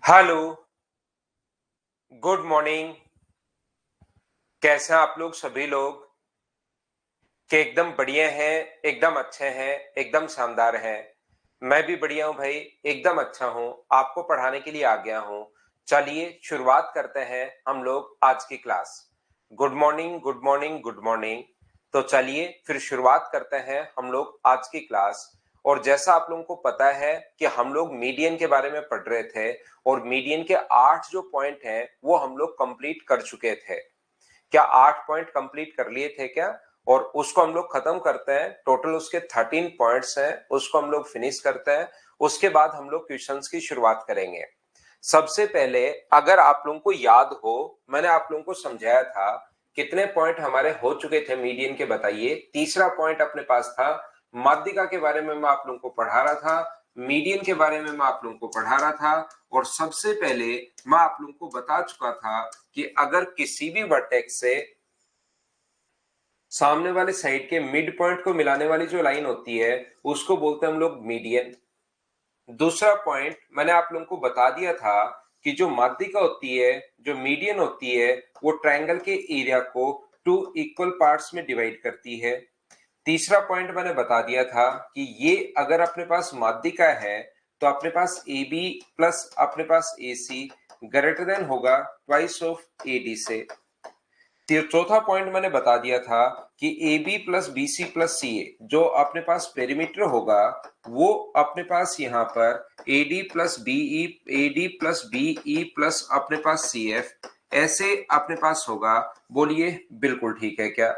Hello, good morning. कैसे हैं आप लोग सभी लोग? कि एकदम बढ़िया हैं, एकदम अच्छे हैं, एकदम शानदार हैं। मैं भी बढ़िया हूँ भाई, एकदम अच्छा हूँ। आपको पढ़ाने के लिए आ गया हूँ। चलिए शुरुआत करते हैं हम लोग आज की class. Good morning, good morning, good morning. तो चलिए फिर शुरुआत करते हैं हम लोग आज की क्लास। और जैसा आप लोगों को पता है कि हम लोग मीडियन के बारे में पढ़ रहे थे और मीडियन के 8 जो पॉइंट हैं वो हम लोग कंप्लीट कर चुके थे। क्या 8 पॉइंट कंप्लीट कर लिए थे क्या? और उसको हम लोग खत्म करते हैं। टोटल उसके 13 पॉइंट्स हैं, उसको हम लोग फिनिश करते हैं। उसके बाद हम लोग क्वेश्चंस की शुरुआत करेंगे। सबसे पहले अगर आप लोगों को याद हो, मैंने आप लोगों को समझाया था कितने पॉइंट हमारे हो चुके थे मीडियन के, बताइए। तीसरा पॉइंट अपने पास था, माध्यिका के बारे में मैं आप लोगों को पढ़ा रहा था, मीडियन के बारे में मैं आप लोगों को पढ़ा रहा था। और सबसे पहले मैं आप लोगों को बता चुका था कि अगर किसी भी वर्टेक्स से सामने वाले साइड के मिड पॉइंट को मिलाने वाली जो लाइन होती है उसको बोलते हैं हम लोग मीडियन। दूसरा पॉइंट मैंने आप लोगों को बता दिया था कि जो माध्यिका होती है, जो मीडियन होती है, वो ट्रायंगल के एरिया को 2 इक्वल पार्ट्स में डिवाइड करती है। तीसरा पॉइंट मैंने बता दिया था कि ये अगर अपने पास माध्यिका है तो अपने पास ए बी प्लस अपने पास ए सी ग्रेटर देन होगा ट्वाइस ऑफ ए डी से। चौथा पॉइंट मैंने बता दिया था कि A B plus B C plus C A जो अपने पास पेरीमीटर होगा वो अपने पास यहाँ पर A D plus B E, A D plus B E plus अपने पास सी एफ ऐसे अपने पास होगा। बोलिए बिल्कुल ठीक है क्या?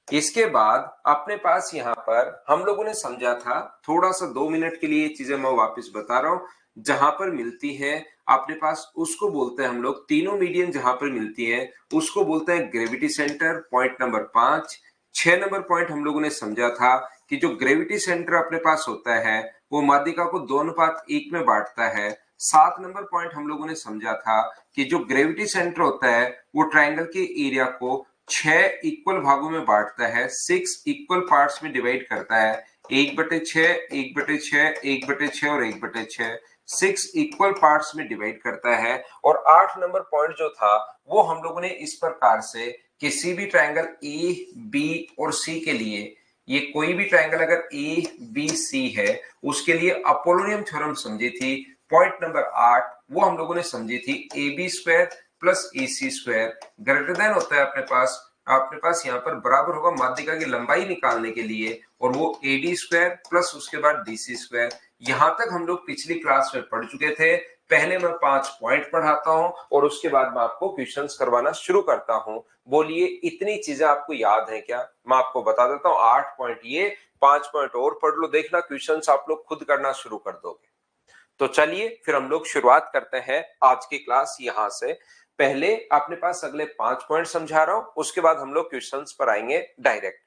इसके बाद अपने पास यहाँ पर हम लोगों ने समझा था, थोड़ा सा 2 मिनट के लिए ये चीजें मैं वापस बता रहा हूं। जहां पर मिलती है अपने पास उसको बोलते हैं हम लोग, तीनों मीडियन जहां पर मिलती है उसको बोलते हैं gravity centre. Point number 5। 6 number point हम लोगों ने समझा था कि जो ग्रेविटी सेंटर अपने पास होता है वो माध्यिका को 2:1 में बांटता है। 7 नंबर पॉइंट हम लोगों ने समझा था कि जो ग्रेविटी सेंटर होता है वो ट्रायंगल के एरिया को 6 इक्वल भागों में बांटता है, 6 इक्वल पार्ट्स में डिवाइड करता है। 1/6, 1/6, 1/6 और 1/6, 6 इक्वल पार्ट्स में डिवाइड करता है। और 8 नंबर पॉइंट जो था वो हम लोगों ने इस प्रकार से, किसी भी ट्रायंगल ए बी और सी के लिए, ये कोई भी ट्रायंगल अगर ए बी सी है उसके लिए अपोलोनियम थ्योरम समझी थी। पॉइंट नंबर 8 वो हम लोगों ने समझी थी, A B square plus A C square greater than होता है अपने पास यहाँ पर बराबर होगा माध्यिका की लंबाई निकालने के लिए, और वो ए डी स्क्वायर प्लस उसके बाद डी सी स्क्वायर। यहां तक हम लोग पिछली क्लास में पढ़ चुके थे। पहले मैं 5 पॉइंट पढ़ाता हूं और उसके बाद मैं आपको क्वेश्चंस करवाना शुरू करता हूं। बोलिए इतनी चीजें आपको याद है क्या? मैं आपको बता देता हूं, 8 पॉइंट ये, 5 पॉइंट और पढ़ लो, देखना क्वेश्चंस आप लोग खुद करना शुरू कर दोगे। तो चलिए फिर हम लोग शुरुआत करते हैं आज की क्लास यहां से। पहले अपने पास अगले 5 पॉइंट समझा रहा हूं, उसके बाद हम लोग क्वेश्चंस पर आएंगे डायरेक्ट।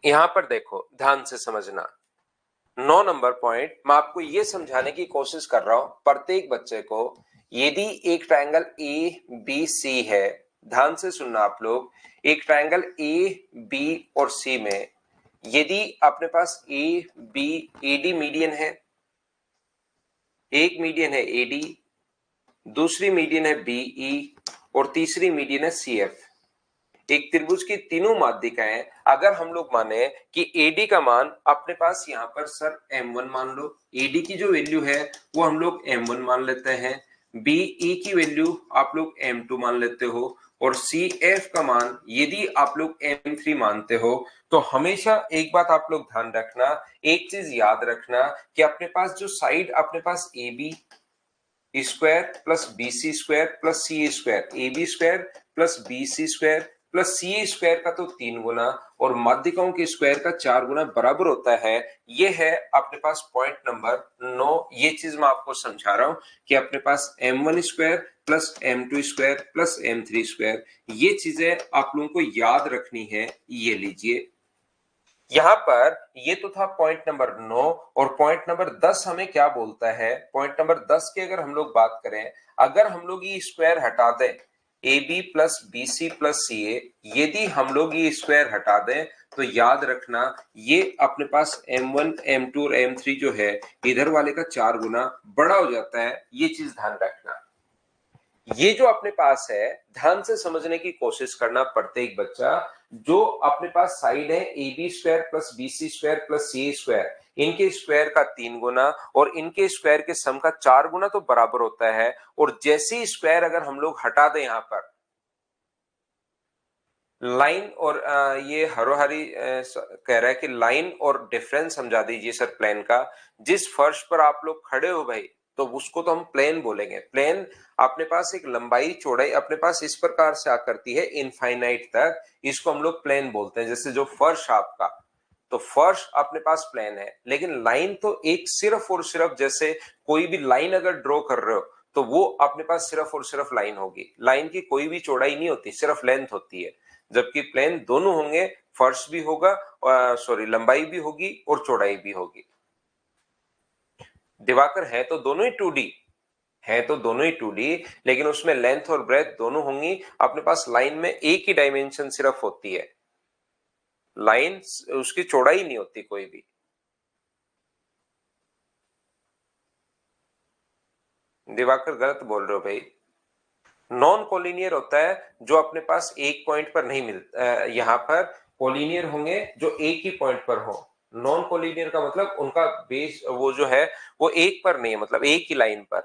यहां पर देखो, ध्यान से समझना। 9 नंबर पॉइंट मैं आपको यह समझाने की कोशिश कर रहा हूं प्रत्येक बच्चे को, यदि एक ट्रायंगल ए बी सी है, ध्यान से सुनना आप लोग, एक ट्रायंगल ए बी और सी में यदि अपने पास A B A D median है, एक मीडियन है ए डी, दूसरी मीडियन है बीई और तीसरी मीडियन है सी एफ। एक त्रिभुज की तीनों माध्यिकाएं अगर हम लोग माने कि एडी का मान अपने पास यहाँ पर सर m1 मान लो, एडी की जो वैल्यू है वो हम लोग m1 मान लेते हैं, बीई की वैल्यू आप लोग m2 मान लेते हो, और सी एफ का मान यदि आप लोग m3 मानते हो। तो हमेशा एक बात आप लोग ध्यान रखना, एक चीज याद रखना कि अपने पास जो साइड अपने पास A B square plus B C square plus C square, A B square plus B C square plus C square का तो 3 गुना और माध्यिकाओं के स्क्वायर का 4 गुना बराबर होता है। ये है अपने पास पॉइंट नंबर 9। ये चीज मैं आपको समझा रहा हूं कि अपने पास m1 square plus m2 square plus m3 square, ये चीजें आप लोगों को याद रखनी है। ये लीजिए, यहां पर ये तो था पॉइंट नंबर 9। और पॉइंट नंबर 10 हमें क्या बोलता है? पॉइंट नंबर 10 की अगर हम लोग बात करें, अगर हम लोग ये स्क्वायर हटा दें, A B plus B C plus C A, यदि हम लोग ये स्क्वायर हटा दें तो याद रखना ये अपने पास m1 m2 और m3 जो है इधर वाले का 4 गुना बड़ा हो जाता है। ये चीज ध्यान रखना। ये जो अपने पास है ध्यान से समझने की कोशिश करना प्रत्येक बच्चा। जो अपने पास साइड है A B square plus B C square plus C square, इनके स्क्वायर का 3 गुना और इनके स्क्वायर के सम का 4 गुना तो बराबर होता है। और जैसे ही स्क्वायर अगर हम लोग हटा दें यहां पर लाइन और ये हरोहरी कह रहा है कि लाइन और डिफरेंस समझा दीजिए सर प्लेन का। जिस फर्श पर आप लोग खड़े हो भाई तो उसको तो हम प्लेन बोलेंगे। प्लेन अपने पास एक लंबाई चौड़ाई अपने पास इस प्रकार से आकृति है इनफाइनाइट तक, इसको हम लोग प्लेन बोलते हैं। जैसे जो फर्श आपका, तो फर्श अपने पास प्लेन है, लेकिन लाइन तो एक सिर्फ और सिर्फ जैसे कोई भी लाइन अगर ड्रॉ कर रहे हो तो वो अपने पास सिर्फ और सिर्फ लाइन होगी। लाइन की कोई भी चौड़ाई नहीं होती, सिर्फ लेंथ होती है। जबकि प्लेन दोनों होंगे, फर्श भी होगा, सॉरी लंबाई भी होगी और चौड़ाई भी होगी। दिवाकर है तो दोनों ही 2D, है तो दोनों ही 2D, लेकिन उसमें लेंथ और ब्रेथ दोनों होंगी। अपने पास लाइन में एक ही डायमेंशन सिर्फ होती है, लाइन उसकी चौड़ाई नहीं होती कोई भी। दिवाकर गलत बोल रहे हो भाई। नॉन कोलिनियर होता है जो अपने पास एक पॉइंट पर नहीं मिलता। यहां पर कोलिनियर होंगे जो एक ही पॉइंट पर हो। नॉन कोलिनियर का मतलब उनका बेस वो जो है वो एक पर नहीं है, मतलब एक ही लाइन पर।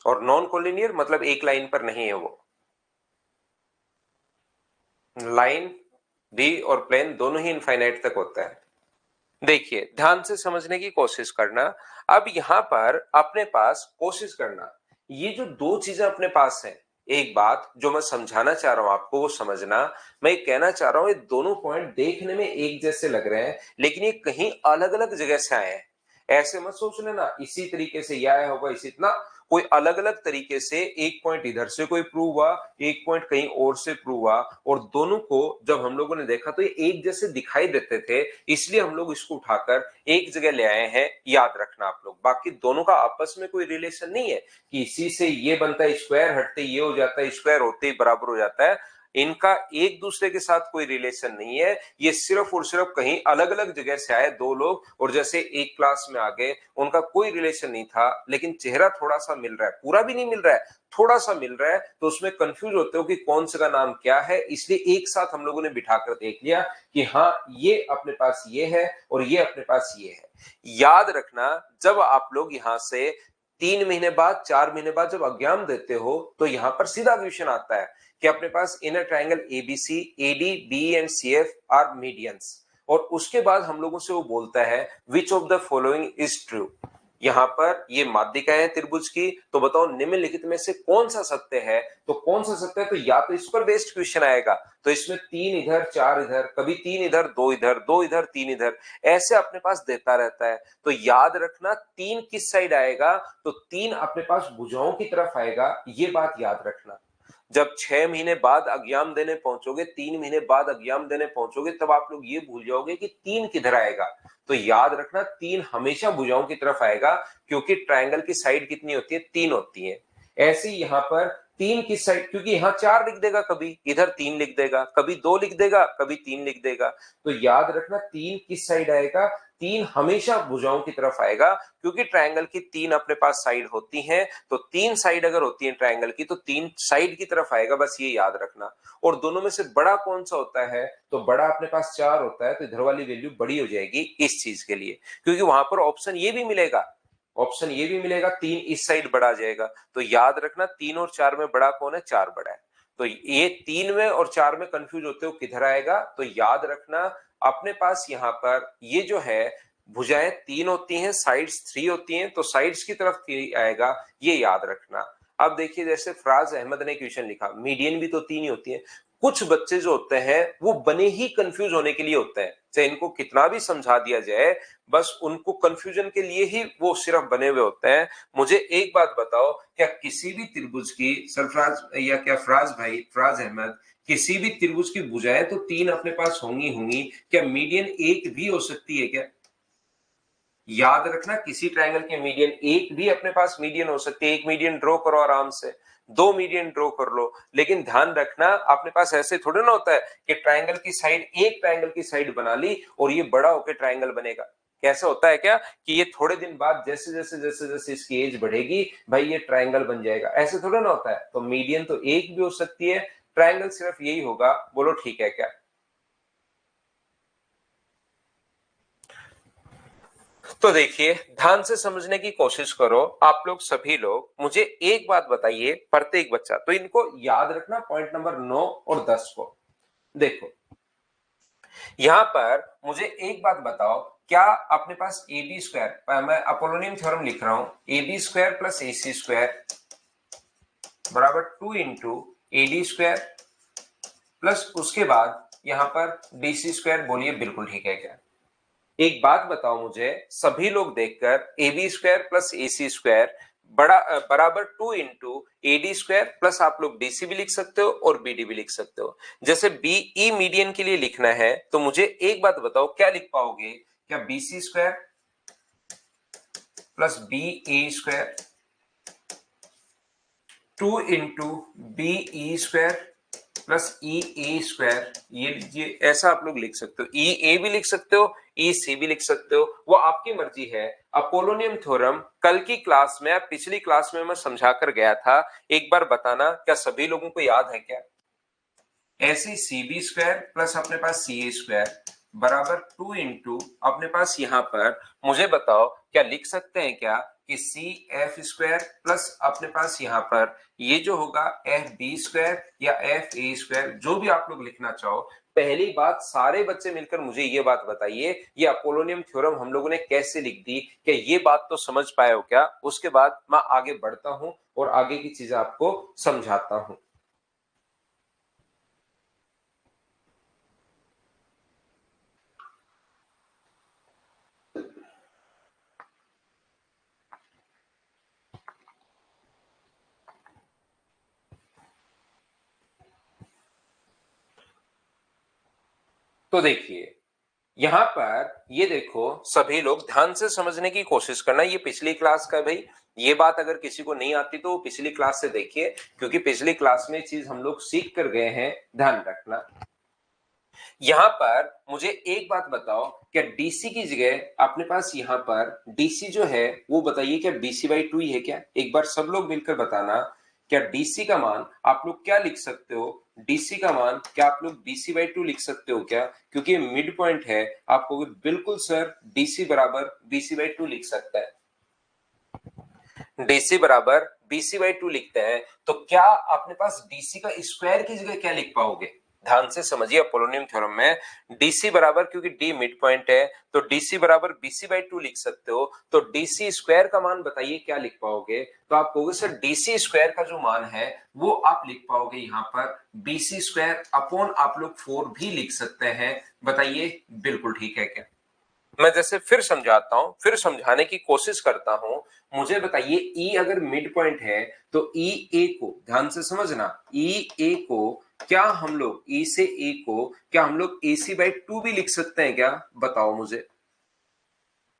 और नॉन कोलिनियर मतलब एक लाइन पर नहीं है वो। लाइन भी और प्लेन दोनों ही इनफाइनाइट तक होता है। देखिए ध्यान से समझने की कोशिश करना। अब यहां पर अपने पास कोशिश करना, ये जो दो चीजें अपने पास हैं, एक बात जो मैं समझाना चाह रहा हूं आपको वो समझना। मैं कहना चाह रहा हूं ये दोनों पॉइंट देखने में एक जैसे लग रहे हैं लेकिन ये कहीं अलग अलग जगह से आए हैं। ऐसे मत सोच लेना इसी तरीके से यह आया होगा इसी इतना, कोई अलग अलग तरीके से एक पॉइंट इधर से कोई प्रूव हुआ, एक पॉइंट कहीं और से प्रूव हुआ, और दोनों को जब हम लोगों ने देखा तो ये एक जैसे दिखाई देते थे, इसलिए हम लोग इसको उठाकर एक जगह ले आए हैं। याद रखना आप लोग, बाकी दोनों का आपस में कोई रिलेशन नहीं है कि इसी से ये बनता है स्क्वायर हटते ये हो जाता है स्क्वायर होते ही बराबर हो जाता है। इनका एक दूसरे के साथ कोई रिलेशन नहीं है। ये सिर्फ और सिर्फ कहीं अलग अलग जगह से आए दो लोग और जैसे एक क्लास में आ गए, उनका कोई रिलेशन नहीं था लेकिन चेहरा थोड़ा सा मिल रहा है, पूरा भी नहीं मिल रहा है, थोड़ा सा मिल रहा है, तो उसमें कंफ्यूज होते हो कि कौन से का नाम क्या है। इसलिए एक साथ हम लोगों ने बिठाकर देख लिया कि हाँ ये अपने पास ये है और ये अपने पास ये है। याद रखना जब आप लोग यहां से 3 महीने बाद 4 महीने बाद जब एग्जाम देते हो तो यहां पर सीधा क्वेश्चन आता है कि अपने पास inner triangle ABC AD B and C F are medians, और उसके बाद हम लोगों से वो बोलता है which of the following is true. यहां पर ये माध्यिका है त्रिभुज की, तो बताओ निम्नलिखित में से कौन सा सत्य है। तो कौन सा सत्य है, तो या तो इस पर बेस्ड क्वेश्चन आएगा, तो इसमें 3 इधर 4 इधर, कभी 3 इधर 2 इधर 2 इधर 3 इधर, ऐसे अपने पास देता रहता है। तो याद रखना 3 किस साइड आएगा, तो 3 अपने पास भुजाओं की तरफ आएगा, ये बात याद रखना। जब 6 महीने बाद एग्जाम देने पहुंचोगे, 3 महीने बाद एग्जाम देने पहुंचोगे, तब आप लोग ये भूल जाओगे कि 3 किधर आएगा। तो याद रखना 3 हमेशा भुजाओं की तरफ आएगा, क्योंकि ट्रायंगल की साइड कितनी होती है, 3 होती है। ऐसे ही यहां पर 3 की साइड, क्योंकि यहां 4 लिख देगा, कभी इधर 3 लिख देगा, कभी 2 लिख देगा, कभी 3 लिख देगा। तो याद रखना 3 किस साइड आएगा, 3 हमेशा भुजाओं की तरफ आएगा, क्योंकि ट्रायंगल की 3 अपने पास साइड होती हैं। तो 3 साइड अगर होती है ट्रायंगल की तो 3 साइड की तरफ आएगा, बस ये याद रखना। और दोनों में से बड़ा कौन सा होता है, तो बड़ा अपने पास 4 होता है, तो इधर वाली वैल्यू बड़ी हो जाएगी इस चीज के लिए, क्योंकि वहां पर ऑप्शन ये भी मिलेगा, ऑप्शन ये भी मिलेगा 3 इस साइड बढ़ा जाएगा। तो याद रखना 3 और 4 में बड़ा कौन है, 4 बड़ा है। तो ये 3 में और 4 में कंफ्यूज होते हो किधर आएगा, तो याद रखना अपने पास यहां पर ये जो है भुजाएं 3 होती हैं, साइड्स 3 होती हैं, तो साइड्स की तरफ 3 आएगा, ये याद रखना। अब देखिए जैसे फराज अहमद ने क्वेश्चन लिखा, मीडियन भी तो 3 ही होती है। कुछ बच्चे जो होते हैं वो बने ही कंफ्यूज होने के लिए होते हैं, चाहे इनको कितना भी समझा दिया जाए, बस उनको कंफ्यूजन के लिए ही वो सिर्फ बने हुए होते हैं। मुझे एक बात बताओ, क्या किसी भी त्रिभुज की सरफराज या क्या फराज भाई, फराज अहमद, किसी भी त्रिभुज की भुजाएं तो 3 अपने पास होंगी होंगी, क्या मीडियन एक भी हो सकती है क्या? याद रखना किसी ट्रायंगल के मीडियन एक भी अपने पास मीडियन हो सकती है। एक मीडियन ड्रॉ करो आराम से, दो मीडियन ड्रॉ कर लो। लेकिन ध्यान रखना, अपने पास ऐसे थोड़े ना होता है कि ट्रायंगल की साइड, एक ट्रायंगल की साइड बना ली और ये बड़ा होकर ट्रायंगल बनेगा। कैसा होता है क्या कि ये थोड़े दिन बाद जैसे जैसे जैसे जैसे इसकी एज बढ़ेगी भाई ये ट्रायंगल बन जाएगा, ऐसे थोड़ा ना होता है। तो मीडियन तो एक भी हो सकती है, ट्रायंगल सिर्फ यही होगा। बोलो ठीक है क्या? तो देखिए, ध्यान से समझने की कोशिश करो आप लोग सभी लोग। मुझे एक बात बताइए, प्रत्येक बच्चा, तो इनको याद रखना पॉइंट नंबर 9 और 10 को। देखो यहां पर मुझे एक बात बताओ, क्या अपने पास ए बी स्क्वायर, मैं अपोलोनियम थ्योरम लिख रहा हूं, A B square plus A C square बराबर 2 into A D square plus उसके बाद यहां पर डी सी स्क्वायर, बोलिए बिल्कुल ठीक है क्या? एक बात बताओ मुझे सभी लोग देखकर, A B square plus A C square बराबर 2 into A D square plus आप लोग डी सी भी लिख सकते हो और बी डी भी लिख सकते हो। जैसे बी ई मीडियन के लिए लिखना है तो मुझे एक बात बताओ, क्या लिख पाओगे? क्या B C square plus B A square 2 into B E square plus E A square, ये लीजिए, ऐसा आप लोग लिख सकते हो। ई ए भी लिख सकते हो, ई सी भी लिख सकते हो, वो आपकी मर्जी है। अपोलोनियम थ्योरम कल की क्लास में, पिछली क्लास में मैं समझा कर गया था, एक बार बताना क्या सभी लोगों को याद है क्या? ऐसे सी बी स्क्वायर प्लस अपने पास सी ए स्क्वायर बराबर 2 इंटू अपने पास यहां पर, मुझे बताओ क्या लिख सकते हैं क्या कि सी एफ स्क्वायर प्लस अपने पास यहां पर ये जो होगा एफ बी स्क्वायर या एफ ए स्क्वायर, जो भी आप लोग लिखना चाहो। पहली बात, सारे बच्चे मिलकर मुझे ये बात बताइए, ये अपोलोनियम थ्योरम हम लोगों ने कैसे लिख दी? क्या ये बात तो समझ पाए हो क्या? उसके बाद मैं आगे बढ़ता हूं और आगे की चीजें आपको समझाता हूं। तो देखिए यहां पर, ये देखो सभी लोग ध्यान से समझने की कोशिश करना, ये पिछली क्लास का है भाई। ये बात अगर किसी को नहीं आती तो पिछली क्लास से देखिए, क्योंकि पिछली क्लास में चीज हम लोग सीख कर गए हैं, ध्यान रखना। यहां पर मुझे एक बात बताओ, क्या डीसी की जगह अपने पास यहां पर डीसी जो है वो बताइए, क्या बीसी बाई 2 ही है क्या? एक बार सब लोग मिलकर बताना, क्या डीसी का मान आप लोग क्या लिख सकते हो? डीसी का मान क्या आप लोग डीसी बाई 2 लिख सकते हो क्या? क्योंकि मिड पॉइंट है, आपको बिल्कुल सर डीसी बराबर बीसी बाई 2 लिख सकता है। डीसी बराबर बीसी बाई 2 लिखते हैं तो क्या अपने पास डीसी का स्क्वायर की जगह क्या लिख पाओगे? ध्यान से समझिए, अपोलोनियम थ्योरम में डीसी बराबर, क्योंकि डी मिड पॉइंट है तो डीसी बराबर बीसी बाई 2 लिख सकते हो। तो डीसी स्क्वायर का मान बताइए क्या लिख पाओगे? तो आप कहोगे सर डीसी स्क्वायर का जो मान है वो आप लिख पाओगे यहां पर बीसी स्क्वायर अपॉन आप लोग 4 भी लिख सकते हैं। बताइए बिल्कुल ठीक है क्या? मैं जैसे फिर समझाता हूं, फिर समझाने की कोशिश करता हूं। मुझे बताइए ई अगर मिड पॉइंट है तो ई ए को, ध्यान से समझना, ई ए को क्या हम लोग, ई से ए को क्या हम लोग ए सी बाई 2 भी लिख सकते हैं क्या? बताओ मुझे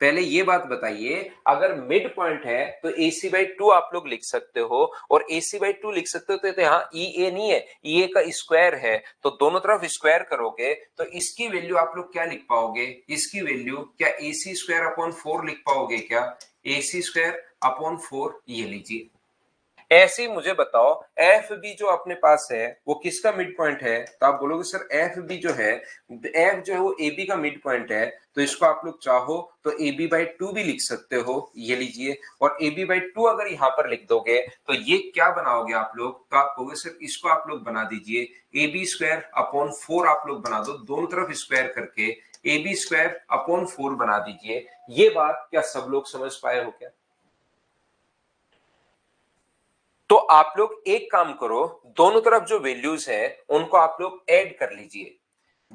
पहले ये बात बताइए, अगर मिड पॉइंट है तो ए सी बाई 2 आप लोग लिख सकते हो, और ए सी बाई 2 लिख सकते हो तो यहाँ ई ए नहीं है, ई ए का स्क्वायर है, तो दोनों तरफ स्क्वायर करोगे तो इसकी वैल्यू आप लोग क्या लिख पाओगे? इसकी वैल्यू क्या ए सी स्क्वायर अपॉन 4 लिख पाओगे क्या? ए सी स्क्वायर अपॉन 4, ये लीजिए। ऐसे ही मुझे बताओ एफ बी जो अपने पास है वो किसका मिड पॉइंट है? तो आप बोलोगे सर एफ बी जो है, एफ जो है वो ए बी का मिड पॉइंट है, तो इसको आप लोग चाहो तो ए बी बाई 2 भी लिख सकते हो, ये लीजिए। और ए बी बाई 2 अगर यहां पर लिख दोगे तो ये क्या बनाओगे आप लोग? तो आप कहोगे सर इसको आप लोग बना दीजिए ए बी स्क्वायर अपॉन 4, आप लोग बना दो, दोनों तरफ स्क्वायर करके ए बी स्क्वायर अपॉन 4 बना दीजिए। ये बात क्या सब लोग समझ पाए हो क्या? तो आप लोग एक काम करो, दोनों तरफ जो वैल्यूज है उनको आप लोग ऐड कर लीजिए।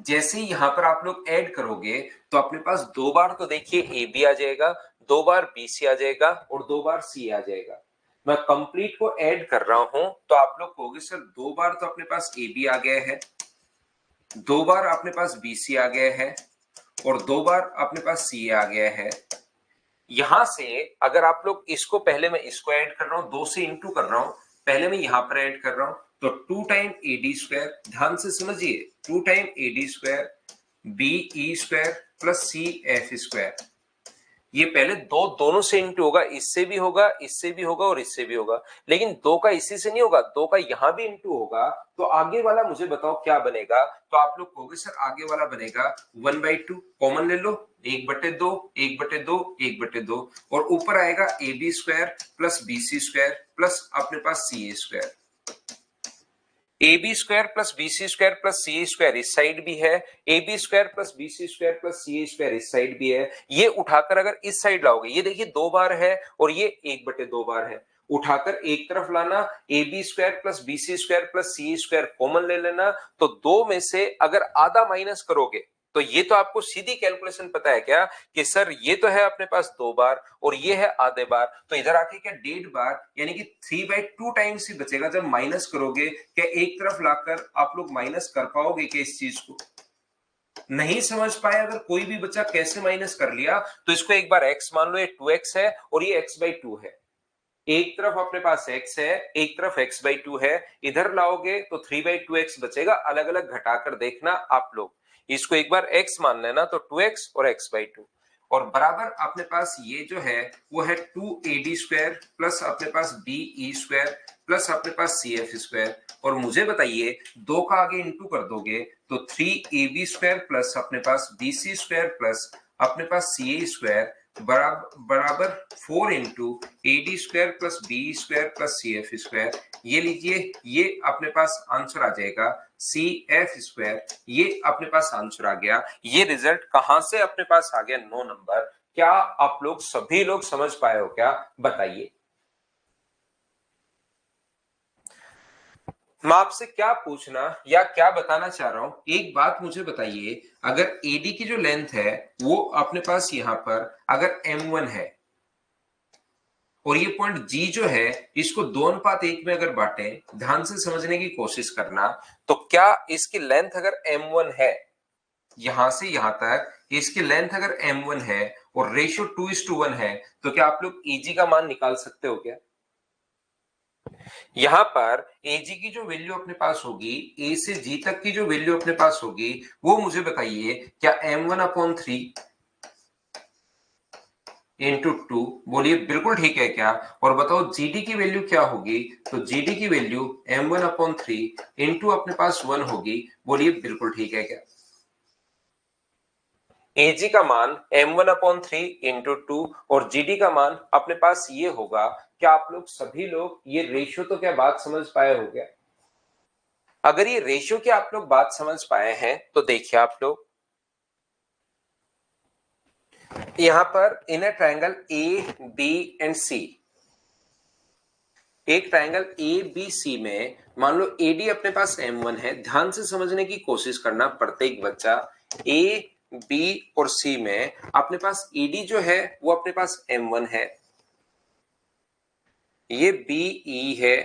जैसे ही यहां पर आप लोग ऐड करोगे तो अपने पास दो बार तो देखिए ए बी आ जाएगा, दो बार बी सी आ जाएगा और दो बार सी आ जाएगा। मैं कंप्लीट को ऐड कर रहा हूं तो आप लोग कहोगे सर दो बार तो अपने पास ए बी आ गया है, दो बार अपने पास बी सी आ गया है और दो बार अपने पास सी आ गया है। यहां से अगर आप लोग इसको, पहले मैं इसको ऐड कर रहा हूं, दो से इंटू कर रहा हूं, पहले मैं यहां पर ऐड कर रहा हूं, तो 2 टाइम ए डी स्क्वायर, ध्यान से समझिए, 2 time A D square B E square plus C F square. ये पहले दो दोनों से इंटू होगा, इससे भी होगा, इससे भी होगा और इससे भी होगा, लेकिन दो का इसी से नहीं होगा, दो का यहां भी इंटू होगा, तो आगे वाला मुझे बताओ क्या बनेगा। तो आप लोग कहोगे सर आगे वाला बनेगा 1/2, कॉमन ले लो, 1/2, 1/2, 1/2, और ऊपर आएगा A B square plus B C square plus अपने पास C A square. A B square plus B C square plus C square इस साइड भी है, A B square plus B C square plus C square इस side भी है। ये उठाकर अगर इस साइड लाओगे, ये देखिए 2 बार है और ये 1/2 बार है, उठाकर एक तरफ लाना, A B square plus B C square plus C square common ले लेना, तो दो में से अगर आधा माइनस करोगे, तो ये तो आपको सीधी कैलकुलेशन पता है क्या कि सर ये तो है अपने पास 2 बार और ये है आधे बार, तो इधर आके क्या 1.5 बार यानी कि 3/2 टाइम्स ही बचेगा जब माइनस करोगे। क्या एक तरफ लाकर आप लोग माइनस कर पाओगे क्या इस चीज को? नहीं समझ पाए अगर कोई भी बच्चा कैसे माइनस कर लिया, तो इसको एक बार x मान लो, ये 2x है और ये x/2 है। एक तरफ अपने पास x है, एक तरफ x/2 है, इधर लाओगे तो 3/2x बचेगा, अलग अलग घटाकर देखना आप लोग। इसको एक बार x मान लेना, तो 2x और x/2, और बराबर अपने पास ये जो है वो है 2ad स्क्वायर प्लस अपने पास be स्क्वायर प्लस अपने पास cf स्क्वायर। और मुझे बताइए, दो का आगे इंटू कर दोगे तो 3ab स्क्वायर प्लस अपने पास bc स्क्वायर प्लस अपने पास ca स्क्वायर बराबर 4 into A D square plus B square plus C F square. ये लीजिए, ये अपने पास आंसर आ जाएगा सी एफ स्क्वायर, ये अपने पास आंसर आ गया। ये रिजल्ट कहां से अपने पास आ गया? 9 नंबर। क्या आप लोग सभी लोग समझ पाए हो क्या? बताइए। मैं आपसे क्या पूछना या क्या बताना चाह रहा हूं, एक बात मुझे बताइए, अगर एडी की जो लेंथ है वो अपने पास यहां पर अगर m1 है और ये पॉइंट जी जो है इसको 2:1 में अगर बांटे, ध्यान से समझने की कोशिश करना, तो क्या इसकी लेंथ अगर m1 है, यहां से यहां तक इसकी लेंथ अगर m1 है और रेशियो 2:1 है, तो क्या आप लोग eg का मान निकाल सकते हो क्या? यहां पर ag की जो वैल्यू अपने पास होगी, a से g तक की जो वैल्यू अपने पास होगी, वो मुझे बताइए, क्या m1/3 इंटू 2, बोलिए बिल्कुल ठीक है क्या? और बताओ जीडी की वैल्यू क्या होगी? तो जीडी की वैल्यू m1/3 इंटू अपने पास 1 होगी, बोलिए बिल्कुल ठीक है क्या? एजी का मान m1/3 इंटू 2 और जीडी का मान अपने पास ये होगा। क्या आप लोग सभी लोग ये रेशियो तो क्या बात समझ पाए हो क्या? अगर ये रेशियो की आप लोग बात समझ पाए हैं तो देखिए आप लोग, यहां पर in a triangle A B and C, एक ट्रायंगल ए बी सी में मान लो एडी अपने पास m1 है, ध्यान से समझने की कोशिश करना प्रत्येक बच्चा। ए बी और सी में अपने पास एडी जो है वो अपने पास m1 है, ये बी ई है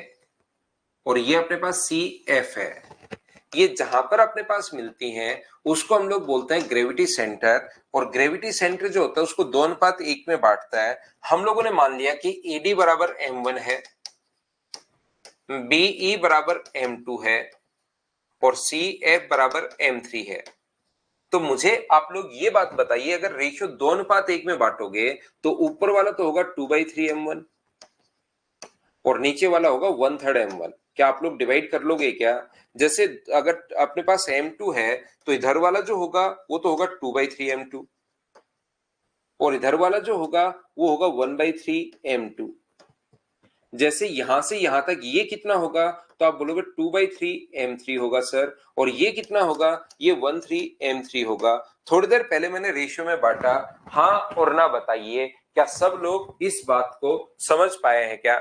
और ये अपने पास सी एफ है। ये जहां पर अपने पास मिलती हैं उसको हम लोग बोलते हैं ग्रेविटी सेंटर, और ग्रेविटी सेंटर जो होता है उसको 2:1 में बांटता है। हम लोगों ने मान लिया कि एडी बराबर m1 है, बीई बराबर m2 है और सी एफ बराबर m3 है। तो मुझे आप लोग ये बात बताइए, अगर रेशियो 2:1 में बांटोगे तो ऊपर वाला तो होगा 2/3 m1 और नीचे वाला होगा 1/3 m1। क्या आप लोग डिवाइड कर लोगे क्या? जैसे अगर अपने पास m2 है तो इधर वाला जो होगा वो तो होगा 2/3 m2 और इधर वाला जो होगा वो होगा 1/3 m2। जैसे यहां से यहां तक ये कितना होगा, तो आप बोलोगे 2/3 m3 होगा सर, और ये कितना होगा, ये 1/3 m3 होगा। थोड़ी देर पहले मैंने रेशियो में बांटा, हाँ और ना बताइए, क्या सब लोग इस बात को समझ पाए हैं क्या?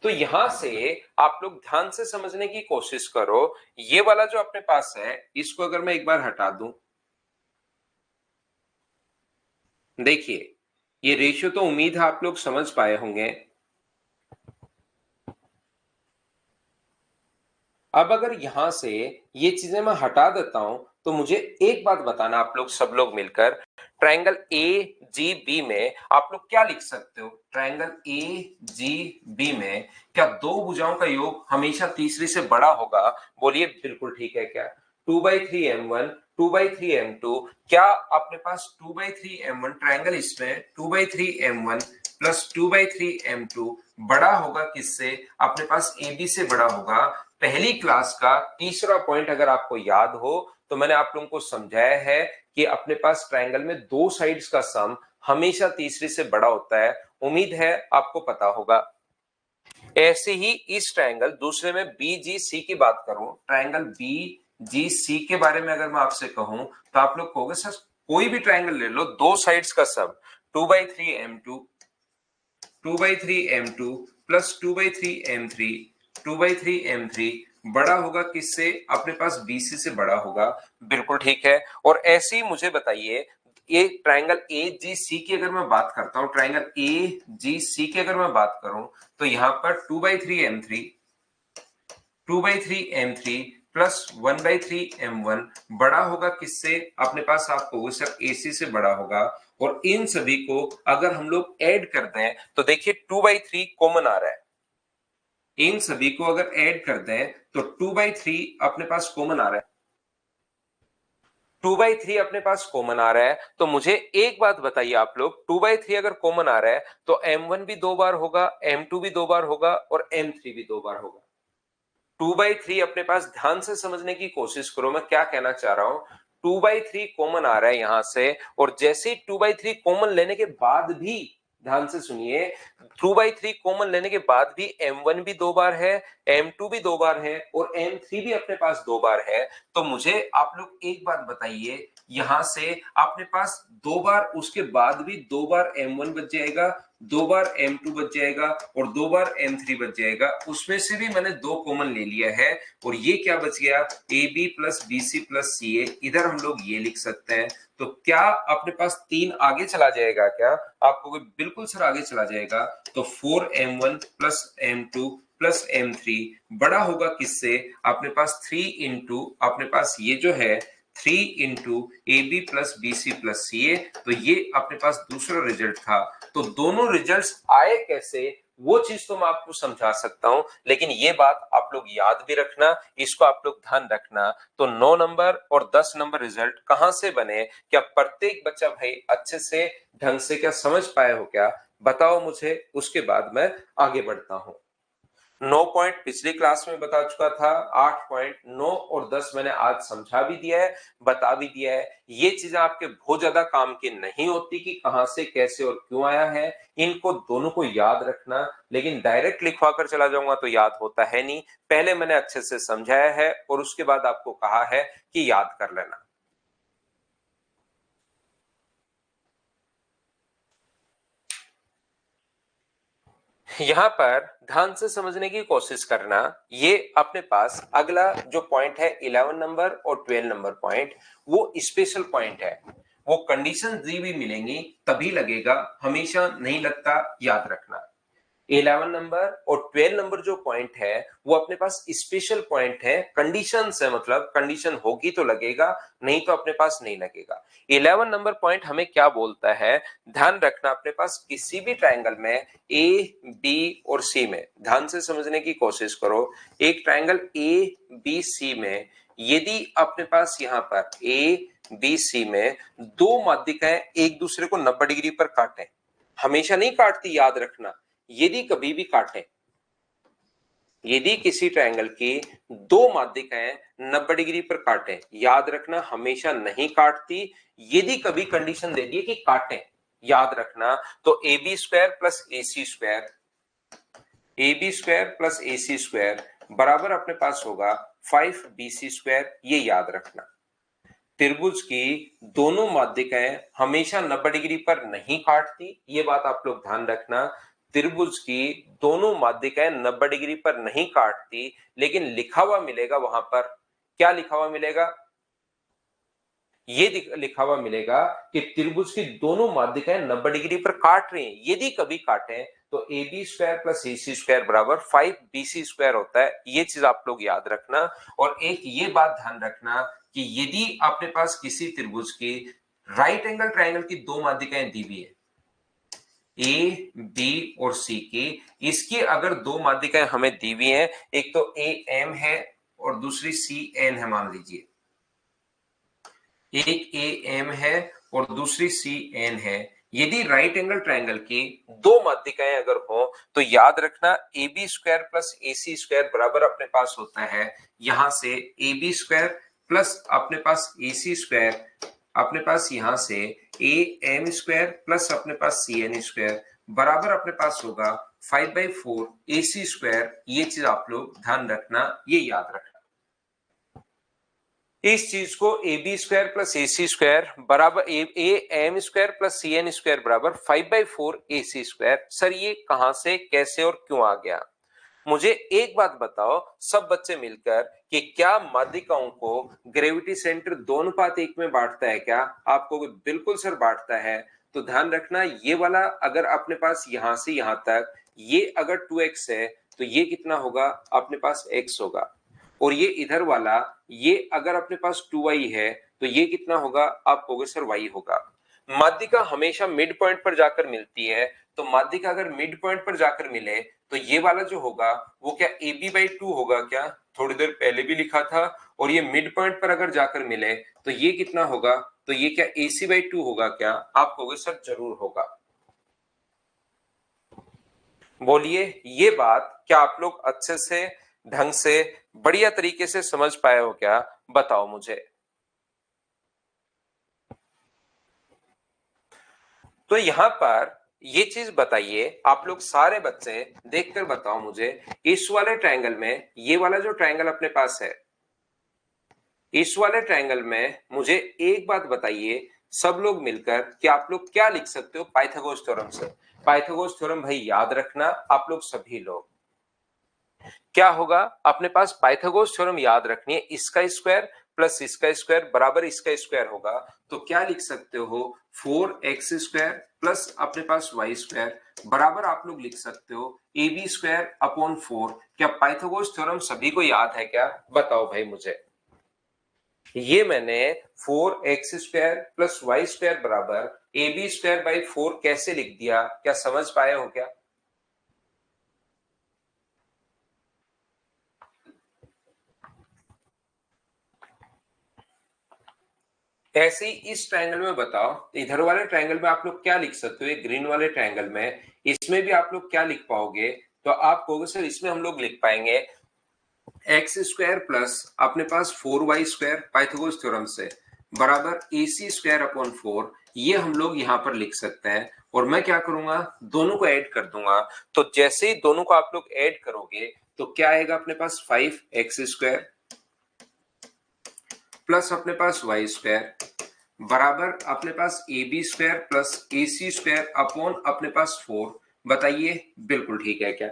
तो यहां से आप लोग ध्यान से समझने की कोशिश करो, ये वाला जो अपने पास है इसको अगर मैं एक बार हटा दूं, देखिए ये रेशियो तो उम्मीद है आप लोग समझ पाए होंगे। अब अगर यहां से ये चीजें मैं हटा देता हूं, तो मुझे एक बात बताना आप लोग सब लोग मिलकर, ट्रायंगल ए जी बी में आप लोग क्या लिख सकते हो? ट्रायंगल ए जी बी में क्या दो भुजाओं का योग हमेशा तीसरी से बड़ा होगा? बोलिए बिल्कुल ठीक है क्या? 2/3m1 2/3m2, क्या अपने पास 2/3m1 ट्रायंगल इसमें 2/3m1 प्लस 2/3m2 बड़ा होगा किससे? अपने पास AB से बड़ा होगा। पहली क्लास का तीसरा पॉइंट अगर आपको याद हो तो मैंने आप लोगों को समझाया है कि अपने पास ट्रायंगल में दो साइड्स का सम हमेशा तीसरी से बड़ा होता है। उम्मीद है आपको पता होगा। ऐसे ही इस ट्रायंगल दूसरे में BGC की बात करूं, ट्रायंगल BGC के बारे में अगर मैं आपसे कहूं तो आप लोग कहोगे सर कोई भी ट्रायंगल ले लो, दो साइड्स का सम 2/3m2 प्लस 2/3m3 बड़ा होगा किससे? अपने पास BC से बड़ा होगा। बिल्कुल ठीक है। और ऐसे ही मुझे बताइए ये ट्रायंगल AGC की अगर मैं बात करता हूं, ट्रायंगल AGC की अगर मैं बात करूं तो यहां पर 2/3m3 प्लस 1/3m1 बड़ा होगा किससे? अपने पास आपको सिर्फ AC से बड़ा होगा। और इन सभी को अगर हम लोग ऐड कर दें तो देखिए 2/3 कॉमन आ रहा है। इन सभी को अगर ऐड कर दें तो 2/3 अपने पास कॉमन आ रहा है। 2/3 अपने पास कॉमन आ रहा है तो मुझे एक बात बताइए आप लोग, 2/3 अगर कॉमन आ रहा है तो m1 भी दो बार होगा, m2 भी दो बार होगा और m3 भी दो बार होगा। 2/3 अपने पास, ध्यान से समझने की कोशिश करो मैं क्या कहना चाह रहा हूं। 2/3 कॉमन आ रहा है यहां से, और जैसे ही 2/3 कॉमन लेने के बाद भी, ध्यान से सुनिए, 2/3 कॉमन लेने के बाद भी m1 भी दो बार है, m2 भी दो बार है और m3 भी अपने पास दो बार है। तो मुझे आप लोग एक बात बताइए, यहां से अपने पास दो बार, उसके बाद भी दो बार m1 बच जाएगा, दो बार m2 बच जाएगा और दो बार m3 बच जाएगा। उसमें से भी मैंने दो कॉमन ले लिया है और ये क्या बच गया? AB plus BC plus CA। इधर हम लोग ये लिख सकते हैं। तो क्या अपने पास तीन आगे चला जाएगा क्या? आपको बिल्कुल सर आगे चला जाएगा। तो 4m1 plus m2 plus m3 बड़ा होगा किससे? अपने पास 3 इंटू अपने पास ये जो है 3 into AB plus BC plus CA। तो ये अपने पास दूसरा रिजल्ट था। तो दोनों रिजल्ट्स आए कैसे वो चीज तो मैं आपको समझा सकता हूं, लेकिन ये बात आप लोग याद भी रखना, इसको आप लोग ध्यान रखना। तो 9 नंबर और 10 नंबर रिजल्ट कहां से बने? क्या प्रत्येक बच्चा भाई अच्छे से ढंग से क्या समझ पाए हो क्या? बताओ मुझे, उसके बाद मैं आगे बढ़ता हूं। 9 पॉइंट पिछली क्लास में बता चुका था, 8 पॉइंट 9 और 10 मैंने आज समझा भी दिया है, बता भी दिया है। ये चीजें आपके बहुत ज्यादा काम की नहीं होती कि कहां से कैसे और क्यों आया है, इनको दोनों को याद रखना। लेकिन डायरेक्ट लिखवा कर चला जाऊंगा तो याद होता है नहीं, पहले मैंने अच्छे से समझाया है और उसके बाद आपको कहा है कि याद कर लेना। यहां पर ध्यान से समझने की कोशिश करना। ये अपने पास अगला जो पॉइंट है 11 नंबर और 12 नंबर पॉइंट, वो स्पेशल पॉइंट है। वो कंडीशन दी भी मिलेंगी तभी लगेगा, हमेशा नहीं लगता, याद रखना। 11 नंबर और 12 नंबर जो पॉइंट है वो अपने पास स्पेशल पॉइंट है, कंडीशन है, मतलब कंडीशन होगी तो लगेगा, नहीं तो अपने पास नहीं लगेगा। 11 नंबर पॉइंट हमें क्या बोलता है? ध्यान रखना, अपने पास किसी भी ट्रायंगल में ए बी और सी में, ध्यान से समझने की कोशिश करो, एक ट्रायंगल ए बी सी में यदि अपने पास यहां पर ए बी सी में दो माध्यिकाएं एक दूसरे को 90 डिग्री पर काटें, हमेशा नहीं काटती, याद रखना, यदि कभी भी काटे, यदि किसी ट्रायंगल की दो माध्यिकाएं 90 डिग्री पर काटे, याद रखना हमेशा नहीं काटती, यदि कभी कंडीशन दे दी कि काटे, याद रखना। तो AB square plus AC square, AB square plus AC square बराबर अपने पास होगा 5BC स्क्वायर, ये याद रखना। त्रिभुज की दोनों माध्यिकाएं हमेशा 90 डिग्री पर नहीं काटती, ये बात आप लोग ध्यान रखना। त्रिभुज की दोनों माध्यिकाएं 90 डिग्री पर नहीं काटती, लेकिन लिखा हुआ मिलेगा वहां पर, क्या लिखा हुआ मिलेगा? ये लिखा हुआ मिलेगा कि त्रिभुज की दोनों माध्यिकाएं 90 डिग्री पर काट रही हैं, यदि कभी काटें तो AB square plus AC square बराबर 5BC स्क्वायर होता है, ये चीज आप लोग याद रखना। और एक ये बात ध्यान रखना कि यदि अपने पास किसी त्रिभुज की राइट एंगल ट्राइंगल की दो माध्यिकाएं दी हुई है, ए बी और सी की। इसकी अगर दो माध्यिकाएं हमें दी हुई हैं, एक तो ए एम है और दूसरी सी एन है, मान लीजिए एक ए एम है और दूसरी सी एन है। यदि राइट एंगल ट्राइंगल की दो माध्यिकाएं अगर हो तो याद रखना A B square plus A C square बराबर अपने पास होता है यहां से ए बी स्क्वायर प्लस अपने पास ए सी स्क्वायर, अपने पास यहां से ए एम स्क्वायर प्लस अपने पास सी एन स्क्वायर बराबर अपने पास होगा 5/4 ए सी स्क्वायर। ये चीज आप लोग ध्यान रखना, ये याद रखना। इस चीज को A B square plus A C square बराबर A M square plus C N square बराबर 5/4 ए सी स्क्वायर। सर ये कहां से, कैसे और क्यों आ गया? मुझे एक बात बताओ सब बच्चे मिलकर कि क्या माध्यिकाओं को ग्रेविटी सेंटर 2:1 में बांटता है क्या? आपको बिल्कुल सर बांटता है। तो ध्यान रखना ये वाला अगर अपने पास यहां से यहां तक ये अगर 2x है तो ये कितना होगा अपने पास x होगा, और ये इधर वाला ये अगर अपने पास 2y है तो ये कितना होगा आप कहोगे सर y होगा। माध्यिका हमेशा मिड पॉइंट पर जाकर मिलती है, तो माध्यिका अगर मिड पॉइंट पर जाकर मिले तो ये वाला जो होगा वो क्या AB/2 होगा क्या? थोड़ी देर पहले भी लिखा था। और ये मिड पॉइंट पर अगर जाकर मिले तो ये कितना होगा, तो ये क्या AC/2 होगा क्या? आप कहोगे सर जरूर होगा। बोलिए ये बात क्या आप लोग अच्छे से ढंग से बढ़िया तरीके से समझ पाए हो क्या? बताओ मुझे। तो यहां पर ये चीज बताइए आप लोग सारे बच्चे देखकर बताओ मुझे, इस वाले ट्रायंगल में ये वाला जो ट्रायंगल अपने पास है, इस वाले ट्रायंगल में मुझे एक बात बताइए सब लोग मिलकर कि आप लोग क्या लिख सकते हो पाइथागोरस थ्योरम से? पाइथागोरस थ्योरम भाई याद रखना आप लोग सभी लोग। क्या होगा अपने पास? पाइथागोरस थ्योरम याद रखनी है, इसका स्क्वायर प्लस इसका स्क्वायर बराबर इसका स्क्वायर होगा। तो क्या लिख सकते हो 4x स्क्वायर प्लस अपने पास y स्क्वायर बराबर आप लोग लिख सकते हो ab स्क्वायर अपॉन 4। क्या पाइथागोरस थ्योरम सभी को याद है क्या? बताओ भाई मुझे। ये मैंने 4x square plus y square बराबर ab स्क्वायर बाई 4 कैसे लिख दिया, क्या समझ पाए हो क्या? ऐसे ही इस ट्रायंगल में बताओ, इधर वाले ट्रायंगल में आप लोग क्या लिख सकते हो? ये ग्रीन वाले ट्रायंगल में इसमें भी आप लोग क्या लिख पाओगे? तो आप कहोगे सर इसमें हम लोग लिख पाएंगे एक्स स्क्वायर प्लस अपने पास 4y स्क्वायर पाइथागोरस थ्योरम से बराबर ac स्क्वायर अपॉन 4। ये हम लोग यहां पर लिख सकते हैं और मैं क्या करूंगा दोनों को ऐड कर दूंगा। तो जैसे ही दोनों को आप लोग ऐड करोगे तो क्या आएगा अपने पास 5x स्क्वायर प्लस अपने पास y स्क्वायर बराबर अपने पास A B square plus A C square upon अपने पास 4। बताइए बिल्कुल ठीक है क्या?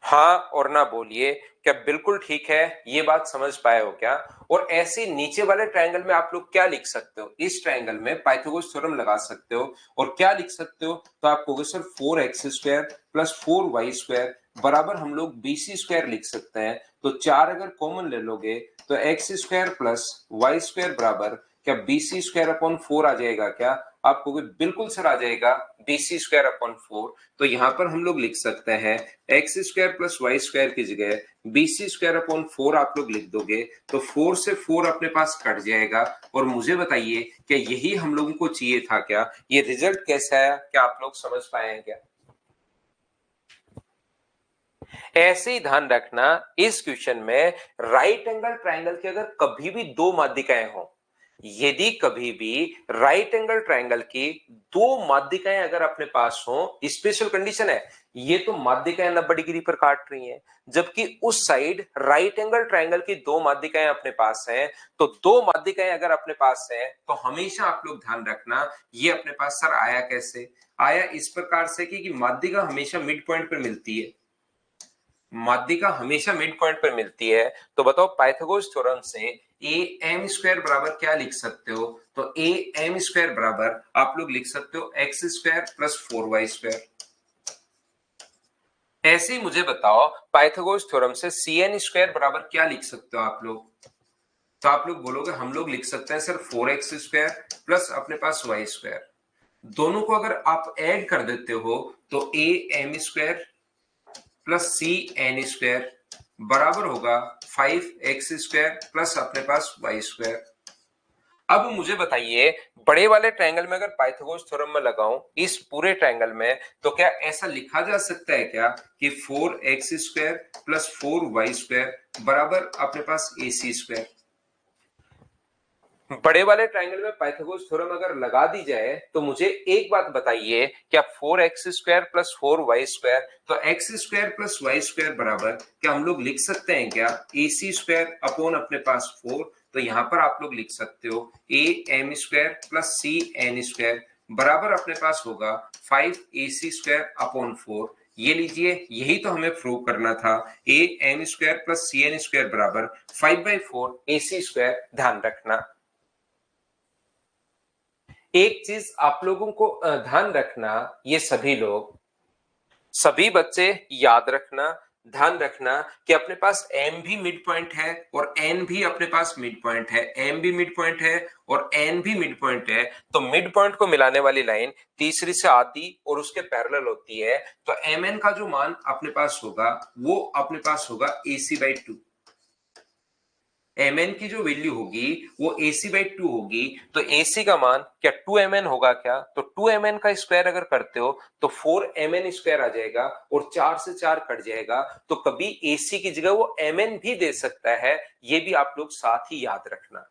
हाँ और ना बोलिए क्या बिल्कुल ठीक है? ये बात समझ पाए हो क्या? और ऐसे नीचे वाले ट्रायंगल में आप लोग क्या लिख सकते हो? इस ट्रायंगल में पाइथागोरस थ्योरम लगा सकते हो और क्या लिख सकते हो? तो आप कहोगे sir 4x square plus 4y square बराबर हम लोग BC स्क्वायर लिख सकते हैं। तो 4 अगर कॉमन ले लोगे तो x square plus y square बराबर क्या BC स्क्वायर अपॉन 4 आ जाएगा क्या? आप कहोगे बिल्कुल सर आ जाएगा BC स्क्वायर अपॉन 4। तो यहां पर हम लोग लिख सकते हैं X square plus Y square की जगह BC स्क्वायर अपॉन 4 आप लोग लिख दोगे तो 4 से 4 अपने पास कट जाएगा। और मुझे बताइए क्या यही हम लोगों को चाहिए था क्या? ये रिजल्ट कैसा है क्या आप लोग समझ पाए हैं क्या? ऐसे ही ध्यान रखना इस क्वेश्चन में राइट एंगल ट्राइंगल की अगर कभी भी दो माध्यिकाएं हो, यदि कभी भी राइट एंगल ट्राइंगल की दो माध्यिकाएं अगर अपने पास हो, स्पेशल कंडीशन है ये तो माध्यिकाएं 90 डिग्री पर काट रही हैं जबकि उस साइड राइट एंगल ट्राइंगल की दो माध्यिकाएं अपने पास हैं। तो दो माध्यिकाएं अगर अपने पास है तो हमेशा आप लोग ध्यान रखना ये अपने पास सर आया कैसे? आया इस प्रकार से कि माध्यिका हमेशा मिड पॉइंट पर मिलती है, माध्यिका हमेशा मिड पॉइंट पर मिलती है। तो बताओ पाइथागोरस थ्योरम से ए एम स्क्वायर बराबर क्या लिख सकते हो? तो ए एम स्क्वायर बराबर आप लोग लिख सकते हो x square plus 4y square ऐसे ही मुझे बताओ पाइथागोरस थ्योरम से cn² बराबर क्या लिख सकते हो आप लोग? तो आप लोग बोलोगे हम लोग लिख सकते हैं सर 4x² प्लस अपने पास y²। दोनों को अगर आप ऐड कर देते हो तो am² प्लस cn² बराबर होगा 5x² प्लस अपने पास y²। अब मुझे बताइए बड़े वाले ट्रायंगल में अगर पाइथागोरस थ्योरम में लगाऊं इस पूरे ट्रायंगल में, तो क्या ऐसा लिखा जा सकता है क्या कि 4x² प्लस 4y² बराबर अपने पास ac²? बड़े वाले ट्रायंगल में पाइथागोरस थ्योरम अगर लगा दी जाए तो मुझे एक बात बताइए, क्या 4x² प्लस 4y² तो x² प्लस y² बराबर क्या हम लोग लिख सकते हैं क्या ac² अपॉन अपने पास 4? तो यहां पर आप लोग लिख सकते हो am² प्लस cn² बराबर अपने पास होगा 5ac² अपॉन 4। ये लीजिए, यही तो हमें प्रूव करना था। am² प्लस cn² बराबर 5/4 ac²। ध्यान रखना एक चीज आप लोगों को ध्यान रखना, ये सभी बच्चे याद रखना, ध्यान रखना कि अपने पास m भी मिड पॉइंट है और n भी अपने पास मिड पॉइंट है। m भी मिड पॉइंट है और n भी मिड पॉइंट है, तो मिड पॉइंट को मिलाने वाली लाइन तीसरी से आधी और उसके पैरेलल होती है। तो mn का जो मान अपने पास होगा वो अपने पास होगा ac/2। mn की जो वैल्यू होगी वो ac/2 होगी। तो ac का मान क्या 2mn होगा क्या? तो 2mn का स्क्वायर अगर करते हो तो 4mn² आ जाएगा और 4 से 4 कट जाएगा। तो कभी ac की जगह वो mn भी दे सकता है, ये भी आप लोग साथ ही याद रखना।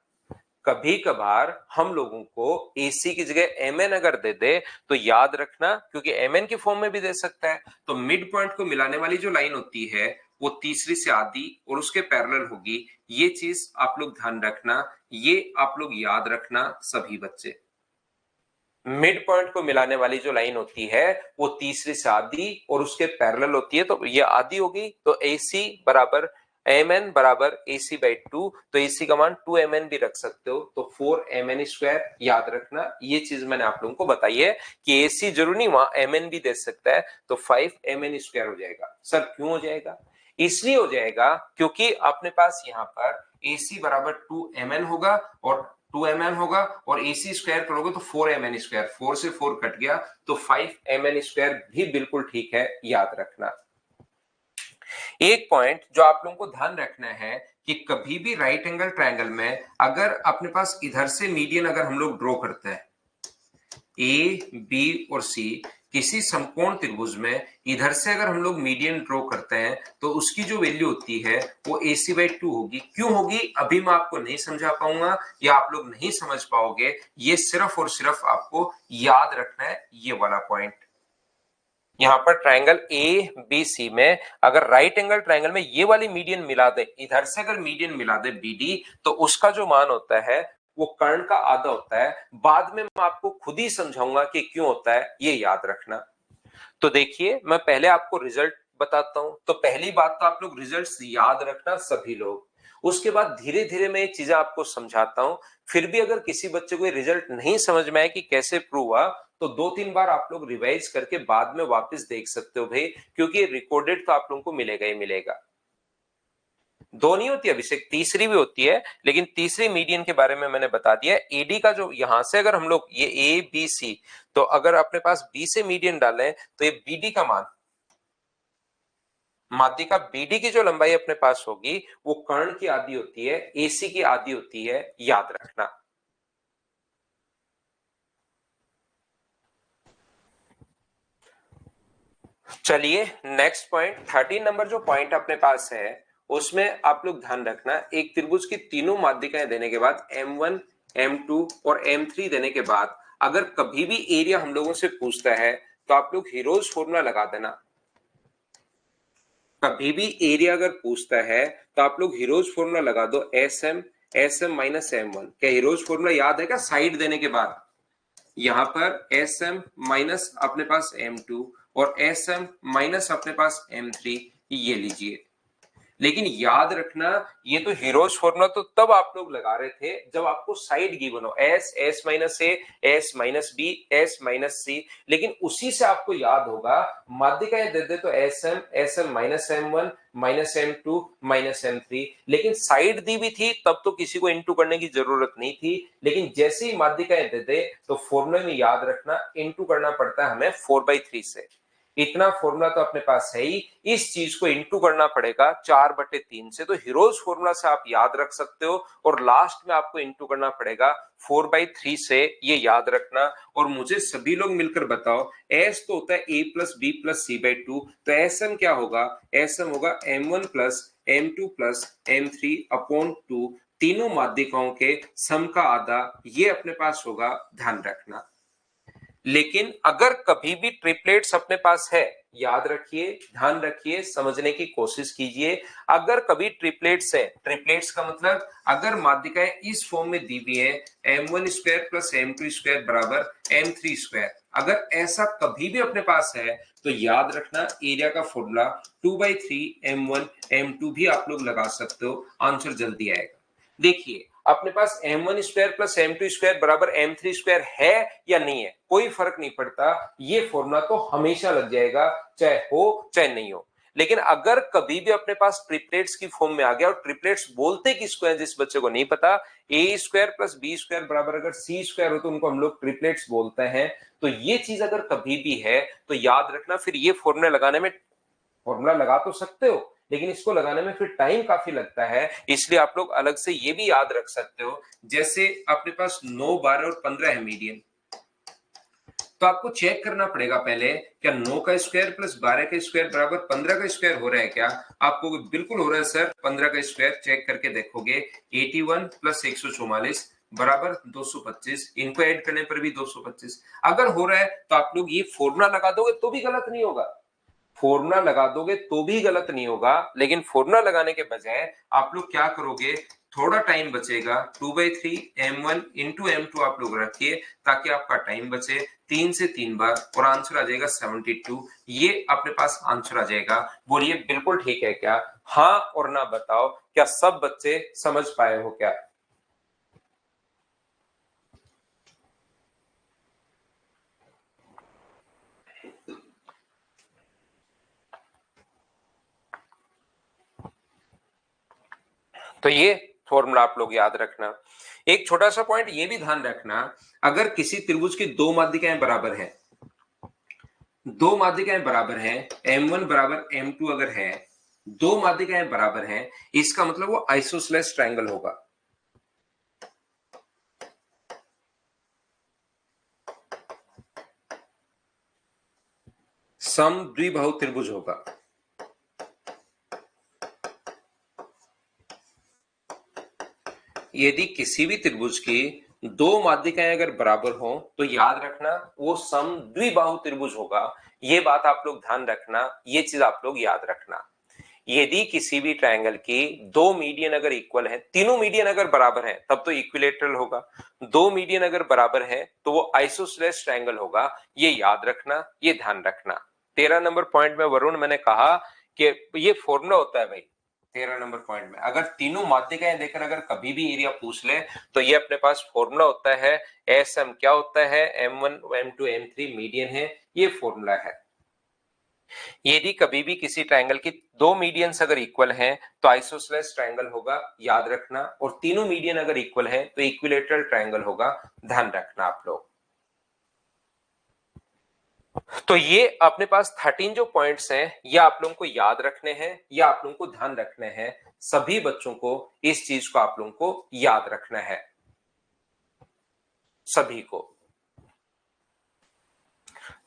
कभी कभार हम लोगों को AC की जगह MN अगर दे दे तो याद रखना, क्योंकि MN की फॉर्म में भी दे सकता है। तो मिड पॉइंट को मिलाने वाली जो लाइन होती है वो तीसरी से आधी और उसके पैरेलल होगी। ये चीज आप लोग ध्यान रखना, ये आप लोग याद रखना सभी बच्चे। मिड पॉइंट को मिलाने वाली जो लाइन होती है वो तीसरी से आधी और उसके पैरेलल होती है, तो ये आधी होगी। तो AC बराबर mn बराबर ac/2। तो AC का मान 2mn भी रख सकते हो, तो 4mn² याद रखना। ये चीज मैंने आप लोगों को बताई है कि AC जरूर नहीं, वहां mn भी दे सकता है, तो 5mn² हो जाएगा। सर क्यों हो जाएगा? इसलिए हो जाएगा क्योंकि अपने पास यहाँ पर AC बराबर 2mn होगा और 2mn होगा और AC² करोगे तो 4mn²। 4 से 4 कट गया तो 5mn² भी बिल्कुल ठीक है, याद रखना। एक पॉइंट जो आप लोगों को ध्यान रखना है कि कभी भी राइट एंगल ट्रायंगल में अगर अपने पास इधर से मीडियन अगर हम लोग ड्रॉ करते हैं ए बी और सी, किसी समकोण त्रिभुज में इधर से अगर हम लोग मीडियन ड्रॉ करते हैं तो उसकी जो वैल्यू होती है वो AC/2 होगी। क्यों होगी अभी मैं आपको नहीं समझा पाऊंगा या आप लोग नहीं समझ पाओगे, ये सिर्फ और सिर्फ आपको याद रखना है ये वाला पॉइंट। यहाँ पर ट्रायंगल ए बी सी में अगर राइट एंगल ट्रायंगल में ये वाली मीडियन मिला दे, इधर से अगर मीडियन मिला दे BD, तो उसका जो मान होता है वो कर्ण का आधा होता है। बाद में मैं आपको खुद ही समझाऊंगा कि क्यों होता है, ये याद रखना। तो देखिए मैं पहले आपको रिजल्ट बताता हूं। तो पहली बात तो आप लोग रिजल्ट्स याद रखना सभी लोग। उसके बाद धीरे धीरे मैं ये चीजें आपको समझाता हूं। फिर भी अगर किसी बच्चे को ये रिजल्ट नहीं समझ में आए कि कैसे प्रूव हुआ, तो 2-3 बार आप लोग रिवाइज करके बाद में वापस देख सकते हो भाई, क्योंकि रिकॉर्डेड तो आप लोगों को मिलेगा ही मिलेगा। दो नहीं होती अभिषेक, तीसरी भी होती है, लेकिन तीसरी मीडियन के बारे में मैंने बता दिया। एडी का जो यहां से अगर हम लोग ये ए बी सी, तो अगर अपने पास बी से मीडियन डालें तो ये बीडी का मान, माध्यिका बीडी की जो लंबाई अपने पास होगी वो कर्ण की आधी होती है, एसी की आधी होती है, याद रखना। चलिए नेक्स्ट पॉइंट 13 नंबर जो पॉइंट अपने पास है उसमें आप लोग ध्यान रखना, एक त्रिभुज की तीनों माध्यिकाएं देने के बाद M1 M2 और M3 देने के बाद अगर कभी भी एरिया हम लोगों से पूछता है तो आप लोग हीरोज फॉर्मूला लगा देना। कभी भी एरिया अगर पूछता है तो आप लोग हीरोज फॉर्मूला लगा दो, SM माइनस M1। क्या हीरोज फॉर्मूला याद है क्या? साइड देने के बाद यहां पर SM माइनस अपने पास M2 और SM माइनस अपने पास M3, ये लीजिए। लेकिन याद रखना, ये तो हीरोज फॉर्मूला तो तब आप लोग लगा रहे थे जब आपको साइड गिवन हो, S, S minus A, S minus B, S minus C. लेकिन उसी से आपको याद होगा, माध्यिकाएं दे दे तो S M, S M minus M one, minus M two, minus M three. लेकिन साइड दी भी थी तब तो किसी को इंटू करने की जरूरत नहीं थी। लेकिन जैसे ही माध्यिकाएं दे दे तो फॉर्मूले में याद रखना इंटू करना पड़ता है हमें 4/3 से। इतना फॉर्मूला तो अपने पास है ही, इस चीज को इंटू करना पड़ेगा 4/3 से। तो हीरोज फॉर्मूला से आप याद रख सकते हो, और लास्ट में आपको इंटू करना पड़ेगा 4/3 से, ये याद रखना। और मुझे सभी लोग मिलकर बताओ, एस तो होता है A plus B plus C by two, तो एस एम क्या होगा? एस एम होगा M1 plus M2 plus M3 upon two, तीनों माध्यिकाओं के सम का आधा, ये अपने पास होगा, ध्यान रखना। लेकिन अगर कभी भी ट्रिपलेट्स अपने पास है, याद रखिए, ध्यान रखिए, समझने की कोशिश कीजिए। अगर कभी ट्रिपलेट्स है, ट्रिपलेट्स का मतलब अगर माध्यिकाएं इस फॉर्म में दी हुई है, m1 square plus m2 square बराबर m3 स्क्वायर, अगर ऐसा कभी भी अपने पास है तो याद रखना एरिया का फॉर्मूला 2/3 m1 m2 भी आप लोग लगा सकते हो, आंसर जल्दी आएगा। देखिए, अपने पास m1 square plus m2 square बराबर m3 स्क्वायर है या नहीं है, कोई फर्क नहीं पड़ता, ये फॉर्मूला तो हमेशा लग जाएगा, चाहे हो चाहे नहीं हो। लेकिन अगर कभी भी अपने पास ट्रिपलेट्स की फॉर्म में आ गया, और ट्रिपलेट्स बोलते किसको है, जिस बच्चे को नहीं पता, ए स्क्वायर प्लस बी स्क्वायर बराबर अगर सी स्क्वायर हो तो उनको हम लोग ट्रिपलेट्स बोलते हैं। तो ये चीज अगर कभी भी है तो याद रखना, फिर ये फॉर्मूला लगाने में, फॉर्मूला लगा तो सकते हो लेकिन इसको लगाने में फिर टाइम काफी लगता है, इसलिए आप लोग अलग से ये भी याद रख सकते हो। जैसे अपने पास 9, 12 और 15 है मीडियन, तो आपको चेक करना पड़ेगा पहले, क्या 9 का स्क्वायर प्लस 12 का स्क्वायर बराबर 15 का स्क्वायर हो रहा है क्या? आपको बिल्कुल हो रहा है सर, 15 का स्क्वायर चेक करके देखोगे, 81 प्लस 144 बराबर 225, इनको ऐड करने पर भी 225। अगर हो रहा है तो आप लोग ये फॉर्मूला लगा दोगे तो भी गलत नहीं होगा, फॉर्मूला लगा दोगे तो भी गलत नहीं होगा। लेकिन फॉर्मूला लगाने के बजाय आप लोग क्या करोगे, थोड़ा टाइम बचेगा, 2/3 m1 इंटू m2 आप लोग रखिए, ताकि आपका टाइम बचे, 3 से 3 बार, और आंसर आ जाएगा 72। ये अपने पास आंसर आ जाएगा। बोलिए बिल्कुल ठीक है क्या? हाँ और ना बताओ, क्या सब बच्चे समझ पाए हो क्या? तो ये फॉर्मूला आप लोग याद रखना। एक छोटा सा पॉइंट ये भी ध्यान रखना, अगर किसी त्रिभुज की दो माध्यिकाएं बराबर है, दो माध्यिकाएं बराबर हैं, m1 बराबर m2 अगर है, दो माध्यिकाएं बराबर हैं, इसका मतलब वो आइसोसेलेस ट्रायंगल होगा। सम द्विबाहु त्रिभुज होगा। यदि किसी भी त्रिभुज की दो माध्यिकाएं अगर बराबर हो तो याद रखना वो सम द्विबाहु त्रिभुज होगा। ये बात आप लोग ध्यान रखना, ये चीज आप लोग याद रखना। यदि किसी भी ट्रायंगल की दो मीडियन अगर इक्वल है, तीनों मीडियन अगर बराबर हैं तब तो इक्विलेटरल होगा, दो मीडियन अगर बराबर है तो वो आइसोसेलेस ट्रायंगल होगा। ये याद रखना, ये ध्यान रखना। 13 नंबर पॉइंट में वरुण मैंने कहा कि ये फॉर्मूला होता है भाई। 13 नंबर पॉइंट में अगर तीनों माध्यिकाएं देकर अगर कभी भी एरिया पूछ ले तो ये अपने पास फॉर्मूला होता है। एस एम क्या होता है? M1 M2 M3 मीडियन है, ये फॉर्मूला है। यदि कभी भी किसी ट्रायंगल की दो मीडियंस अगर इक्वल हैं तो आइसोसेलेस ट्रायंगल होगा, याद रखना। और तीनों मीडियन अगर इक्वल हैं तो इक्विलेटरल ट्रायंगल होगा, ध्यान रखना आप लोग। तो ये अपने पास 13 जो पॉइंट्स हैं ये आप लोगों को याद रखने हैं या आप लोगों को ध्यान रखने हैं। सभी बच्चों को इस चीज को आप लोगों को याद रखना है, सभी को।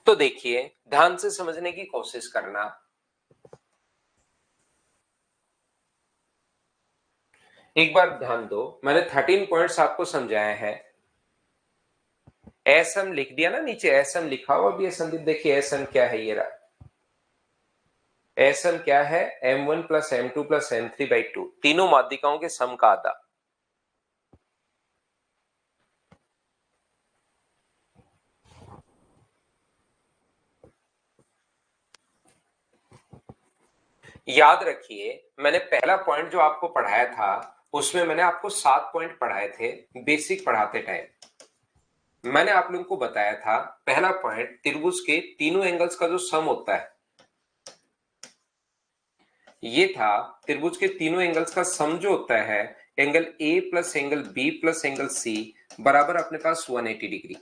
तो देखिए, ध्यान से समझने की कोशिश करना। एक बार ध्यान दो, मैंने 13 पॉइंट्स आपको समझाया है। एसएम लिख दिया ना नीचे, एसएम लिखा हुआ भी है संदीप, देखिए एसएम क्या है, ये रहा। एसएम क्या है? M1 plus M2 plus M3/2, तीनों माध्यिकाओं के सम का आधा। याद रखिए, मैंने पहला पॉइंट जो आपको पढ़ाया था उसमें मैंने आपको 7 पॉइंट पढ़ाए थे बेसिक पढ़ाते टाइम। मैंने आप लोगों को बताया था पहला पॉइंट, त्रिभुज के तीनों एंगल्स का जो सम होता है, ये था त्रिभुज के तीनों एंगल्स का सम जो होता है, angle A plus angle B plus angle C बराबर अपने पास 180 डिग्री।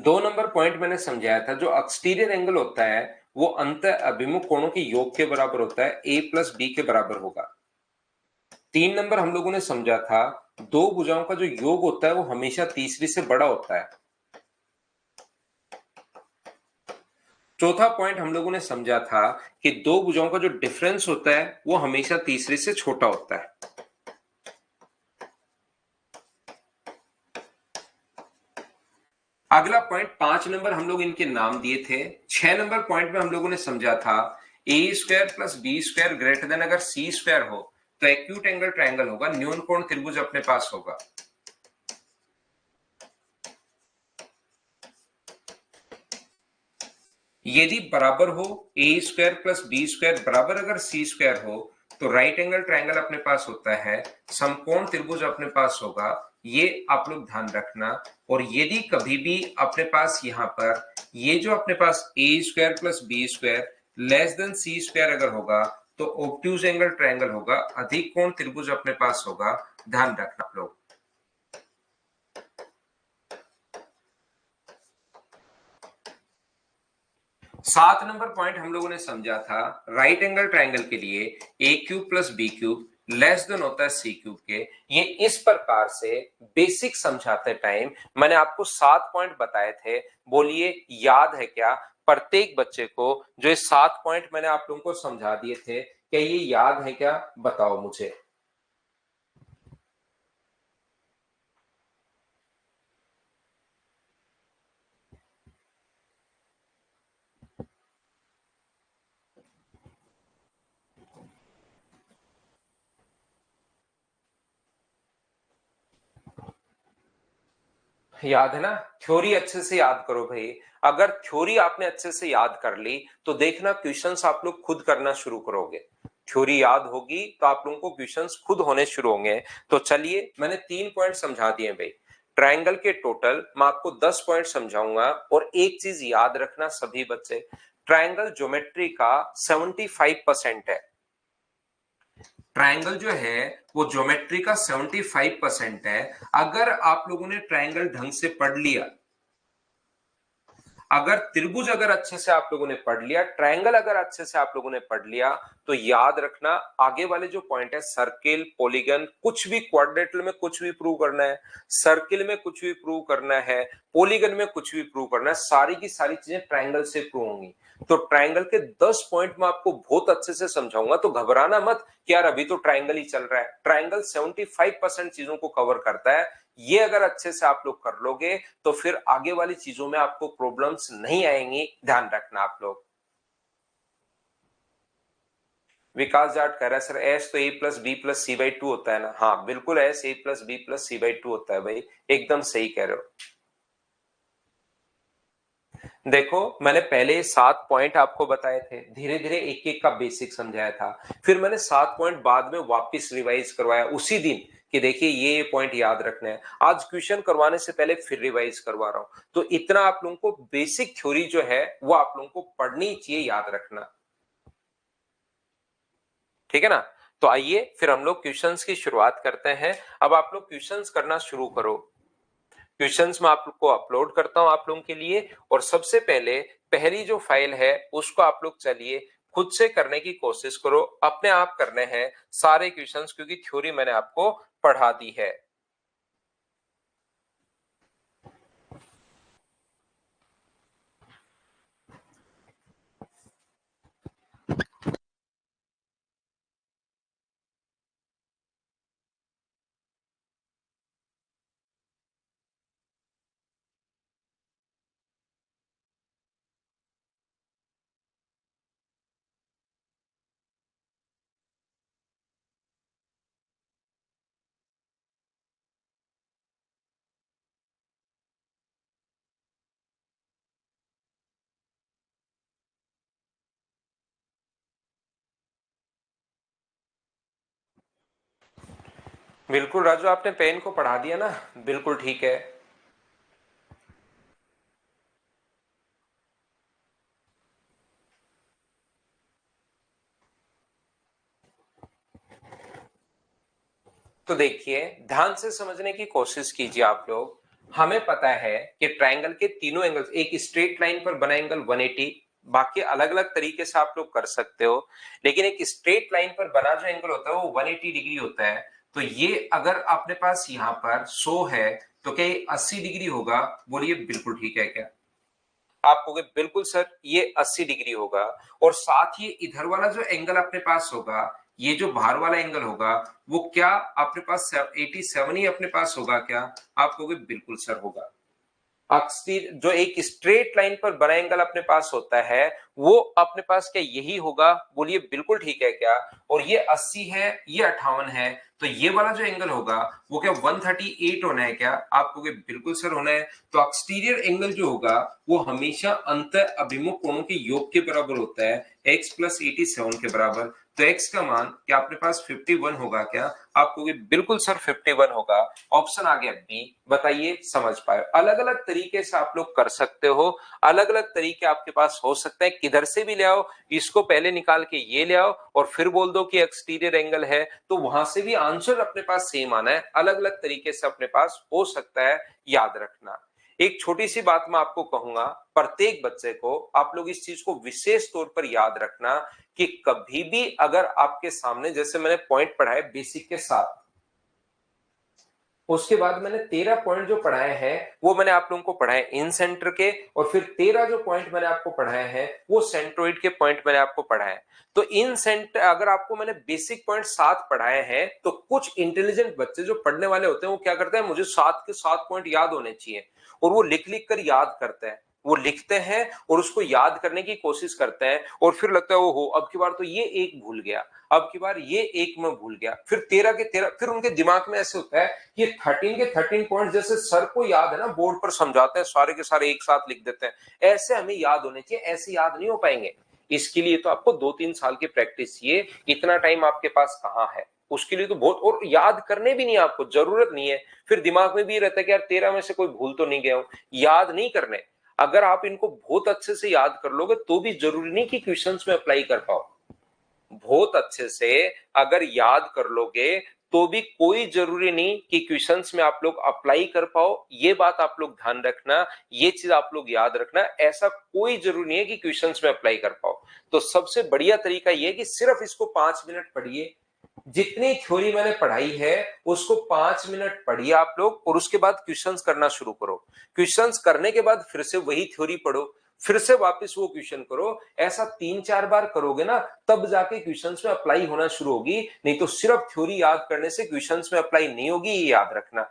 2 नंबर पॉइंट मैंने समझाया था, जो एक्सटीरियर एंगल होता है वो अंत अभिमुख कोणों के योग के बराबर होता है, ए प्लस बी के बराबर होगा। 3 नंबर हम लोगों ने समझा था, दो भुजाओं का जो योग होता है वो हमेशा तीसरी से बड़ा होता है। चौथा पॉइंट हम लोगों ने समझा था कि दो भुजाओं का जो डिफरेंस होता है वो हमेशा तीसरे से छोटा होता है। अगला पॉइंट 5 नंबर हम लोग इनके नाम दिए थे। 6 नंबर पॉइंट में हम लोगों ने समझा था A square plus B square greater than अगर सी स्क्वायर हो तो एक्यूट एंगल ट्रायंगल होगा, न्यून कोण त्रिभुज अपने पास होगा। यदि बराबर हो ए स्क्वायर प्लस बी स्क्वायर बराबर अगर सी स्क्वायर हो तो राइट एंगल ट्रायंगल अपने पास होता है, समकोण त्रिभुज अपने पास होगा। ये आप लोग ध्यान रखना। और यदि कभी भी अपने पास यहां पर ये जो अपने पास A square plus B square less than C square अगर होगा तो ऑब्ट्यूज एंगल ट्रायंगल होगा, अधिक कोण त्रिभुज अपने पास होगा। ध्यान रखना आप लोग। 7 नंबर पॉइंट हम लोगों ने समझा था, राइट एंगल ट्राइंगल के लिए A cube plus B cube less than होता है सी क्यूब के। ये इस प्रकार से बेसिक समझाते टाइम मैंने आपको 7 पॉइंट बताए थे। बोलिए याद है क्या प्रत्येक बच्चे को? जो ये 7 पॉइंट मैंने आप लोगों को समझा दिए थे, क्या ये याद है क्या? बताओ मुझे। याद है ना? थ्योरी अच्छे से याद करो भाई। अगर थ्योरी आपने अच्छे से याद कर ली तो देखना क्वेश्चंस आप लोग खुद करना शुरू करोगे। थ्योरी याद होगी तो आप लोगों को क्वेश्चंस खुद होने शुरू होंगे। तो चलिए, मैंने 3 पॉइंट समझा दिए भाई। ट्रायंगल के टोटल मैं आपको 10 पॉइंट समझाऊंगा। और एक चीज याद रखना सभी बच्चे, ट्रायंगल ज्योमेट्री का 75% है। ट्रायंगल जो है वो ज्योमेट्री का 75% है। अगर आप लोगों ने ट्रायंगल ढंग से पढ़ लिया, अगर त्रिभुज अगर अच्छे से आप लोगों ने पढ़ लिया, ट्रायंगल अगर अच्छे से आप लोगों ने पढ़ लिया, तो याद रखना आगे वाले जो पॉइंट है, सर्किल, पॉलीगन, कुछ भी क्वाड्रेटल में कुछ भी प्रूव करना है, सर्किल में कुछ भी प्रूव करना है, पॉलीगन में कुछ भी प्रूव करना है, सारी की सारी चीजें ट्रायंगल से प्रूव होंगी। तो ट्रायंगल के 10 पॉइंट में आपको बहुत अच्छे से समझाऊंगा। तो घबराना मत कि यार अभी तो ट्रायंगल ही चल रहा है। ट्रायंगल 75% चीजों को कवर करता है। ये अगर अच्छे से आप लोग कर लोगे तो फिर आगे वाली चीजों में आपको प्रॉब्लम्स नहीं आएंगी। ध्यान रखना आप लोग। विकास जाट कह रहा है सर एस तो A plus B plus C by two होता है ना? हाँ बिल्कुल, S A plus B plus C by two होता है भाई, एकदम सही कह रहे हो। देखो, मैंने पहले 7 पॉइंट आपको बताए थे, धीरे धीरे एक एक का बेसिक समझाया था। फिर मैंने 7 पॉइंट बाद में वापस रिवाइज करवाया उसी दिन कि देखिए ये पॉइंट याद रखना है। आज क्वेश्चन करवाने से पहले फिर रिवाइज करवा रहा हूं। तो इतना आप लोगों को बेसिक थ्योरी जो है वो आप लोगों को पढ़नी चाहिए, याद रखना। ठीक है ना? तो आइए फिर हम लोग क्वेश्चंस की शुरुआत करते हैं। अब आप लोग क्वेश्चंस करना शुरू करो। क्वेश्चंस मैं आप लोग को अपलोड करता हूं आप लोगों के लिए। और सबसे पहले पहली जो फाइल है उसको आप लोग चलिए खुद से करने की कोशिश करो। अपने आप करने हैं सारे क्वेश्चंस, क्योंकि थ्योरी मैंने आपको पढ़ा दी है। बिल्कुल राजू, आपने पेन को पढ़ा दिया ना, बिल्कुल ठीक है। तो देखिए, ध्यान से समझने की कोशिश कीजिए आप लोग। हमें पता है कि ट्रायंगल के तीनों एंगल्स, एक स्ट्रेट लाइन पर बना एंगल 180, बाकी अलग अलग तरीके से आप लोग कर सकते हो, लेकिन एक स्ट्रेट लाइन पर बना जो एंगल होता है वो 180 डिग्री होता है। तो ये अगर अपने पास यहाँ पर 100 है, तो क्या ये 80 डिग्री होगा? बोलिए बिल्कुल ठीक है क्या? आप कहोगे बिल्कुल सर, ये 80 डिग्री होगा। और साथ ही इधर वाला जो एंगल अपने पास होगा, ये जो बाहर वाला एंगल होगा, वो क्या अपने पास 87 ही अपने पास होगा क्या? आप कहोगे बिल्कुल सर होगा। अक्सर जो एक स्ट्रेट लाइन पर बना एंगल अपने पास होता है, वो अपने पास क्या यही होगा? बोलिए बिल्कुल ठीक है क्या? और ये 80 है, ये 58 है, तो ये वाला जो एंगल होगा वो क्या 138 होना है क्या? आप कहोगे बिल्कुल सर होना है। तो एक्सटीरियर एंगल जो होगा वो हमेशा अंत अभिमुख कोणों के योग के बराबर होता है, x प्लस 87 के बराबर। तो x का मान क्या अपने पास 51 होगा क्या? आप कहोगे बिल्कुल सर 51 होगा। ऑप्शन आ गया बी। बताइए, समझ पाए? अलग अलग तरीके से आप लोग कर सकते हो, अलग अलग तरीके आपके पास हो सकते हैं, किधर से भी ले आओ, इसको पहले निकाल के ये ले आओ और फिर बोल दो कि एक्सटीरियर एंगल है, तो वहां से भी आंसर अपने पास सेम आना है। अलग अलग तरीके से अपने पास हो सकता है, याद रखना। एक छोटी सी बात मैं आपको कहूंगा, प्रत्येक बच्चे को आप लोग इस चीज को विशेष तौर पर याद रखना कि कभी भी अगर आपके सामने, जैसे मैंने पॉइंट पढ़ाए बेसिक के साथ, उसके बाद मैंने 13 पॉइंट जो पढ़ाए हैं वो मैंने आप लोगों को पढ़ाए इन सेंटर के, और फिर 13 जो पॉइंट मैंने आपको पढ़ाए हैं वो सेंट्रोइड के पॉइंट मैंने आपको पढ़ाए। तो इन सेंटर अगर आपको मैंने बेसिक पॉइंट 7 पढ़ाए हैं, तो कुछ इंटेलिजेंट बच्चे जो पढ़ने वाले होते हैं वो क्या करते हैं, मुझे 7 के 7 पॉइंट याद होने चाहिए, और वो लिख लिख कर याद करते हैं। वो लिखते हैं और उसको याद करने की कोशिश करते हैं, और फिर लगता है वो हो अब की बार तो ये एक भूल गया, अब की बार ये एक में भूल गया, फिर 13 के 13, फिर उनके दिमाग में ऐसे होता है कि 13 के 13 पॉइंट जैसे सर को याद है ना, बोर्ड पर समझाते हैं सारे के सारे एक साथ लिख देते हैं, ऐसे हमें याद होने चाहिए। ऐसे याद नहीं हो पाएंगे। इसके लिए तो आपको 2-3 साल की प्रैक्टिस चाहिए। इतना टाइम आपके पास कहाँ है? उसके लिए तो बहुत, और याद करने भी नहीं, आपको जरूरत नहीं है। फिर दिमाग में भी रहता है कि यार 13 में से कोई भूल तो नहीं गया हूं, याद नहीं करने। अगर आप इनको बहुत अच्छे से याद कर लोगे तो भी जरूरी नहीं कि क्वेश्चंस में अप्लाई कर पाओ। बहुत अच्छे से अगर याद कर लोगे तो भी कोई जरूरी नहीं कि क्वेश्चंस में आप लोग अप्लाई कर पाओ। ये बात आप लोग ध्यान रखना, ये चीज आप लोग याद रखना, ऐसा कोई जरूरी नहीं है कि क्वेश्चंस में अप्लाई कर पाओ। तो सबसे बढ़िया तरीका ये है कि सिर्फ इसको 5 मिनट पढ़िए। जितनी थ्योरी मैंने पढ़ाई है उसको 5 मिनट पढ़िए आप लोग, और उसके बाद क्वेश्चंस करना शुरू करो। क्वेश्चंस करने के बाद फिर से वही थ्योरी पढ़ो, फिर से वापस वो क्वेश्चन करो। ऐसा 3-4 बार करोगे ना, तब जाके क्वेश्चंस में अप्लाई होना शुरू होगी। नहीं तो सिर्फ थ्योरी याद करने से क्वेश्चंस में अप्लाई नहीं होगी, ये याद रखना।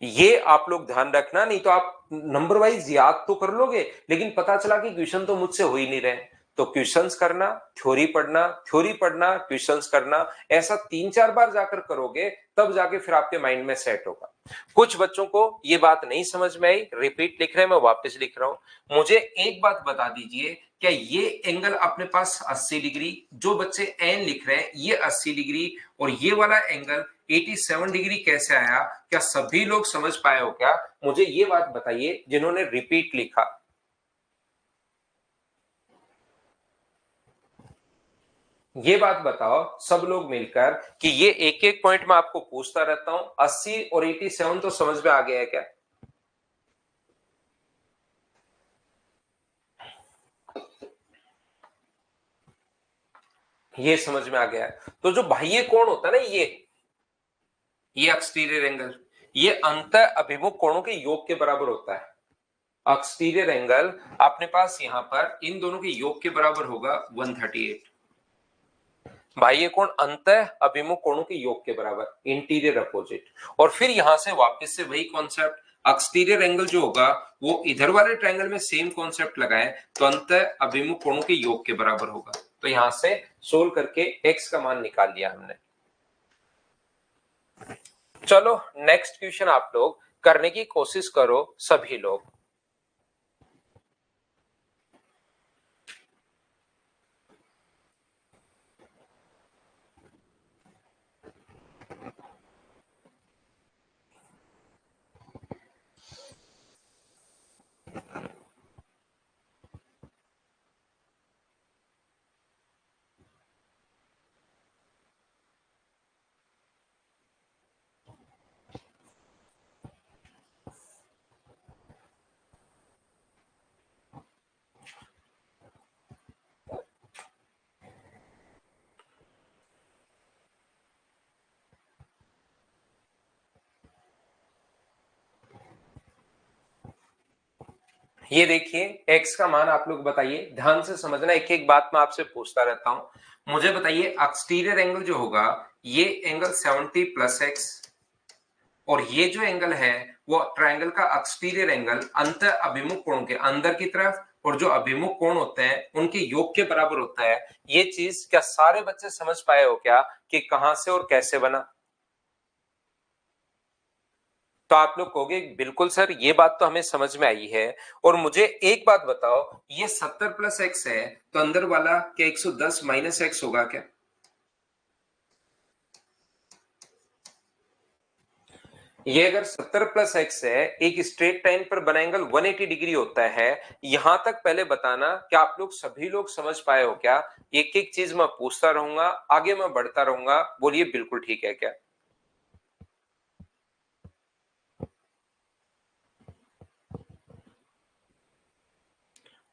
ये आप लोग ध्यान रखना, नहीं तो आप नंबर वाइज याद तो कर लोगे, लेकिन पता चला कि क्वेश्चन तो मुझसे हो ही नहीं रहे। तो क्वेश्चंस करना, थ्योरी पढ़ना, थ्योरी पढ़ना, क्वेश्चंस करना, ऐसा 3-4 बार जाकर करोगे, तब जाके फिर आपके माइंड में सेट होगा। कुछ बच्चों को ये बात नहीं समझ में आई, रिपीट लिख रहे हैं, मैं वापस लिख रहा हूं। मुझे एक बात बता दीजिए, क्या ये एंगल अपने पास 80 डिग्री, जो बच्चे एन लिख रहे हैं ये 80 डिग्री, और ये वाला एंगल 87 डिग्री कैसे आया? क्या सभी लोग समझ पाए हो क्या? मुझे ये बात बताइए जिन्होंने रिपीट लिखा। ये बात बताओ सब लोग मिलकर कि ये एक एक पॉइंट मैं आपको पूछता रहता हूं, 80 और 87 तो समझ में आ गया है क्या? ये समझ में आ गया है। तो जो बाह्य कोण होता है ना, ये एक्सटीरियर एंगल, ये अंत अभिमुख कोणों के योग के बराबर होता है। एक्सटीरियर एंगल अपने पास यहां पर इन दोनों के योग के बराबर होगा 138। बाह्य कोण अंत अभिमुख कोणों के योग के बराबर, इंटीरियर अपोजिट। और फिर यहां से वापस से वही कॉन्सेप्ट, एक्सटीरियर एंगल जो होगा वो इधर वाले ट्रायंगल में सेम कॉन्सेप्ट लगाए, तो अंत अभिमुख कोणों के योग के बराबर होगा। तो यहां से सोल्व करके एक्स का मान निकाल लिया हमने। चलो नेक्स्ट क्वेश्चन आप लोग करने की कोशिश करो सभी लोग। ये देखिए x का मान आप लोग बताइए, ध्यान से समझना, एक एक बात मैं आपसे पूछता रहता हूं। मुझे बताइए एक्सटीरियर एंगल जो होगा ये एंगल 70 प्लस एक्स, और ये जो एंगल है वो ट्रायंगल का एक्सटीरियर एंगल अंत अभिमुख कोण के अंदर की तरफ और जो अभिमुख कोण होते हैं उनके योग के बराबर होता है। ये चीज क्या सारे बच्चे समझ पाए हो क्या कि कहां से और कैसे बना? तो आप लोग कहोगे बिल्कुल सर ये बात तो हमें समझ में आई है। और मुझे एक बात बताओ, ये 70 प्लस एक्स है तो अंदर वाला क्या 110 माइनस एक्स होगा क्या? ये अगर 70 प्लस एक्स है, एक स्ट्रेट लाइन पर बना एंगल 180 डिग्री होता है। यहां तक पहले बताना कि आप लोग सभी लोग समझ पाए हो क्या? एक एक चीज मैं पूछता रहूंगा, आगे मैं बढ़ता रहूंगा, बोलिए बिल्कुल ठीक है क्या?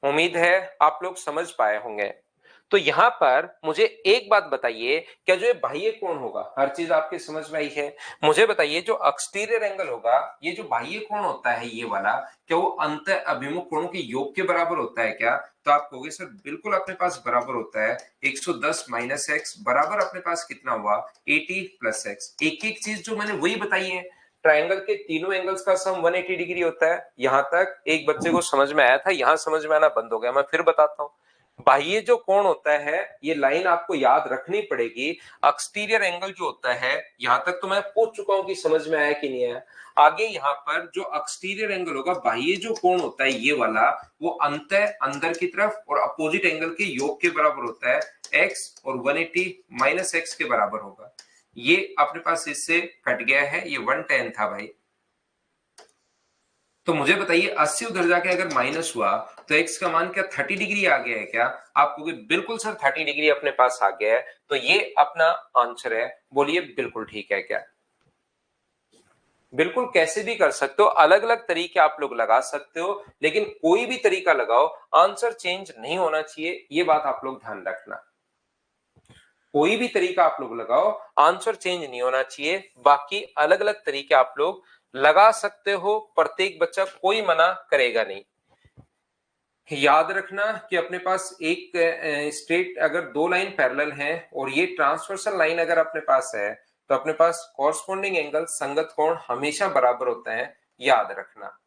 उम्मीद है आप लोग समझ पाए होंगे। तो यहां पर मुझे एक बात बताइए, क्या जो ये बाह्य कोण होगा, हर चीज आपके समझ में आई है? मुझे बताइए जो एक्सटीरियर एंगल होगा, ये जो बाह्य कोण होता है ये वाला, क्या वो अंत अभिमुख कोणों के योग के बराबर होता है क्या? तो आप कहोगे सर बिल्कुल अपने पास बराबर होता है। 110 माइनस एक्स बराबर अपने पास कितना हुआ? 80 प्लस एक्स। एक एक चीज जो मैंने वही बताई है। ट्रायंगल के तीनों एंगल्स का सम 180 डिग्री होता है। यहां तक एक बच्चे को समझ में आया था, यहां समझ में आना बंद हो गया। मैं फिर बताता हूं, बाह्य जो कोण होता है ये लाइन आपको याद रखनी पड़ेगी। एक्सटीरियर एंगल जो होता है, यहां तक तो मैं पूछ चुका हूं कि समझ में आया कि नहीं आया। आगे यहाँ पर जो एक्सटीरियर एंगल होगा, बाह्य जो कोण होता है ये वाला, वो अंत अंदर की तरफ और अपोजिट एंगल के योग के बराबर होता है। एक्स और 180 माइनस एक्स के बराबर होगा। ये अपने पास इससे कट गया है, ये 110 था भाई। तो मुझे बताइए 80 उधर जाके अगर माइनस हुआ तो एक्स का मान क्या 30 डिग्री आ गया है क्या? आप कहोगे बिल्कुल सर 30 डिग्री अपने पास आ गया है। तो ये अपना आंसर है, बोलिए बिल्कुल ठीक है क्या? बिल्कुल कैसे भी कर सकते हो, अलग अलग तरीके आप लोग लगा सकते हो, लेकिन कोई भी तरीका लगाओ आंसर चेंज नहीं होना चाहिए, ये बात आप लोग ध्यान रखना। कोई भी तरीका आप लोग लगाओ आंसर चेंज नहीं होना चाहिए। बाकी अलग अलग तरीके आप लोग लगा सकते हो, प्रत्येक बच्चा कोई मना करेगा नहीं। याद रखना कि अपने पास एक स्ट्रेट अगर दो लाइन पैरेलल हैं और ये ट्रांसवर्सल लाइन अगर अपने पास है, तो अपने पास कॉरस्पॉन्डिंग एंगल संगत कोण हमेशा बराबर होते हैं, याद रखना।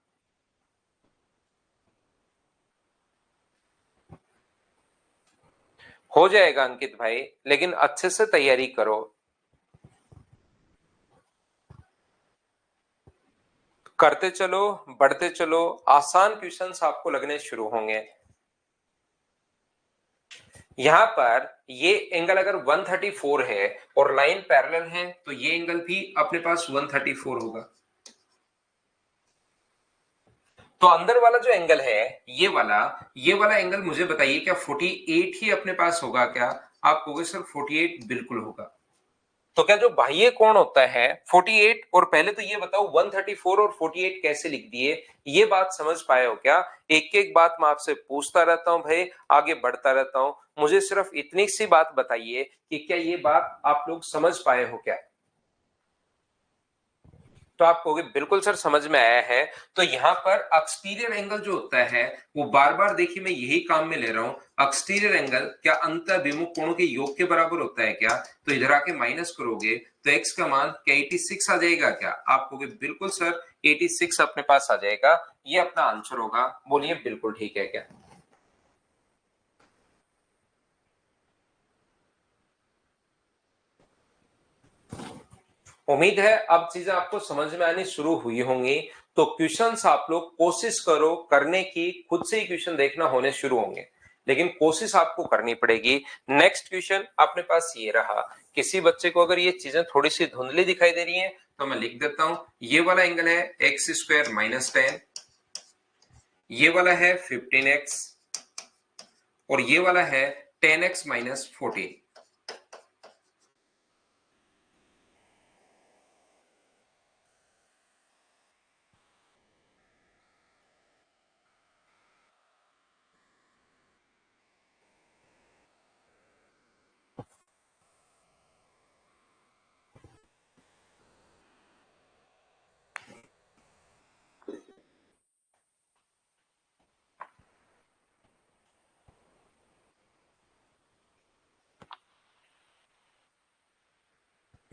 हो जाएगा अंकित भाई, लेकिन अच्छे से तैयारी करो। करते चलो, बढ़ते चलो, आसान क्वेश्चंस आपको लगने शुरू होंगे। यहां पर ये एंगल अगर 134 है और लाइन पैरेलल है तो ये एंगल भी अपने पास 134 होगा। तो अंदर वाला जो एंगल है ये वाला एंगल मुझे बताइए क्या 48 ही अपने पास होगा क्या? आप कहोगे सर 48 बिल्कुल होगा। तो क्या जो बाह्य कोण होता है 48, और पहले तो ये बताओ 134 और 48 कैसे लिख दिए, ये बात समझ पाए हो क्या? एक एक बात मैं आपसे पूछता रहता हूं भाई, आगे बढ़ता रहता हूं। मुझे सिर्फ इतनी सी बात बताइए कि क्या ये बात आप लोग समझ पाए हो क्या? तो आप कहोगे बिल्कुल सर समझ में आया है। तो यहां पर एक्सटीरियर एंगल जो होता है वो बार बार देखिए मैं यही काम में ले रहा हूं, एक्सटीरियर एंगल क्या अंत विमुख कोणों के योग के बराबर होता है क्या? तो इधर आके माइनस करोगे तो एक्स का मान क्या 86 आ जाएगा क्या? आप कहोगे बिल्कुल सर 86 अपने पास आ जाएगा, ये अपना आंसर होगा, बोलिए बिल्कुल ठीक है क्या? उम्मीद है अब चीजें आपको समझ में आनी शुरू हुई होंगी। तो क्वेश्चंस आप लोग कोशिश करो करने की, खुद से ही क्वेश्चन देखना होने शुरू होंगे, लेकिन कोशिश आपको करनी पड़ेगी। नेक्स्ट क्वेश्चन अपने पास ये रहा। किसी बच्चे को अगर ये चीजें थोड़ी सी धुंधली दिखाई दे रही हैं तो मैं लिख देता हूं, ये वाला एंगल है एक्स स्क्वायर माइनस 10, ये वाला है 15x, और ये वाला है 10x माइनस 14।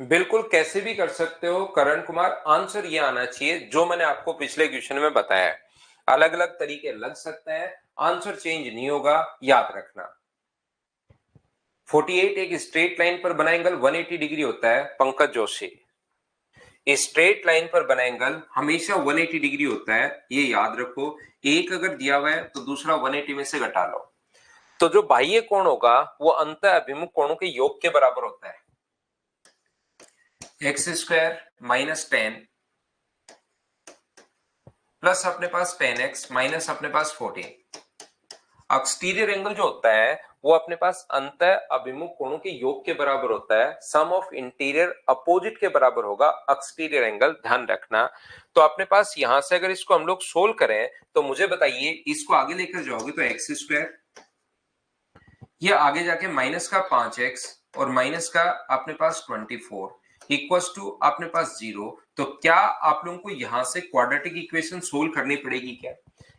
बिल्कुल कैसे भी कर सकते हो करण कुमार, आंसर ये आना चाहिए जो मैंने आपको पिछले क्वेश्चन में बताया है। अलग अलग तरीके लग सकते हैं, आंसर चेंज नहीं होगा, याद रखना। 48 एक स्ट्रेट लाइन पर बना एंगल 180 डिग्री होता है पंकज जोशी। स्ट्रेट लाइन पर बना एंगल हमेशा 180 डिग्री होता है, ये याद रखो। एक अगर दिया हुआ है तो दूसरा 180 में से घटा लो। तो जो बाह्य कोण होगा वो अंत अभिमुख कोणों के योग के बराबर होता है। एक्स स्क्वायर माइनस 10 प्लस अपने पास 10x माइनस अपने पास 14। एक्सटीरियर एंगल जो होता है वो अपने पास अंत अभिमुख कोणों के योग के बराबर होता है। सम ऑफ इंटीरियर अपोजिट के बराबर होगा एक्सटीरियर एंगल, ध्यान रखना। तो अपने पास यहां से अगर इसको हम लोग सोल्व करें तो मुझे बताइए, इसको आगे लेकर जाओगे तो एक्स स्क्वायर, ये आगे जाके माइनस का 5x और माइनस का अपने पास 24 इक्वल्स टू अपने पास 0। तो क्या आप लोगों को यहां से क्वाड्रेटिक इक्वेशन सोल्व करनी पड़ेगी क्या?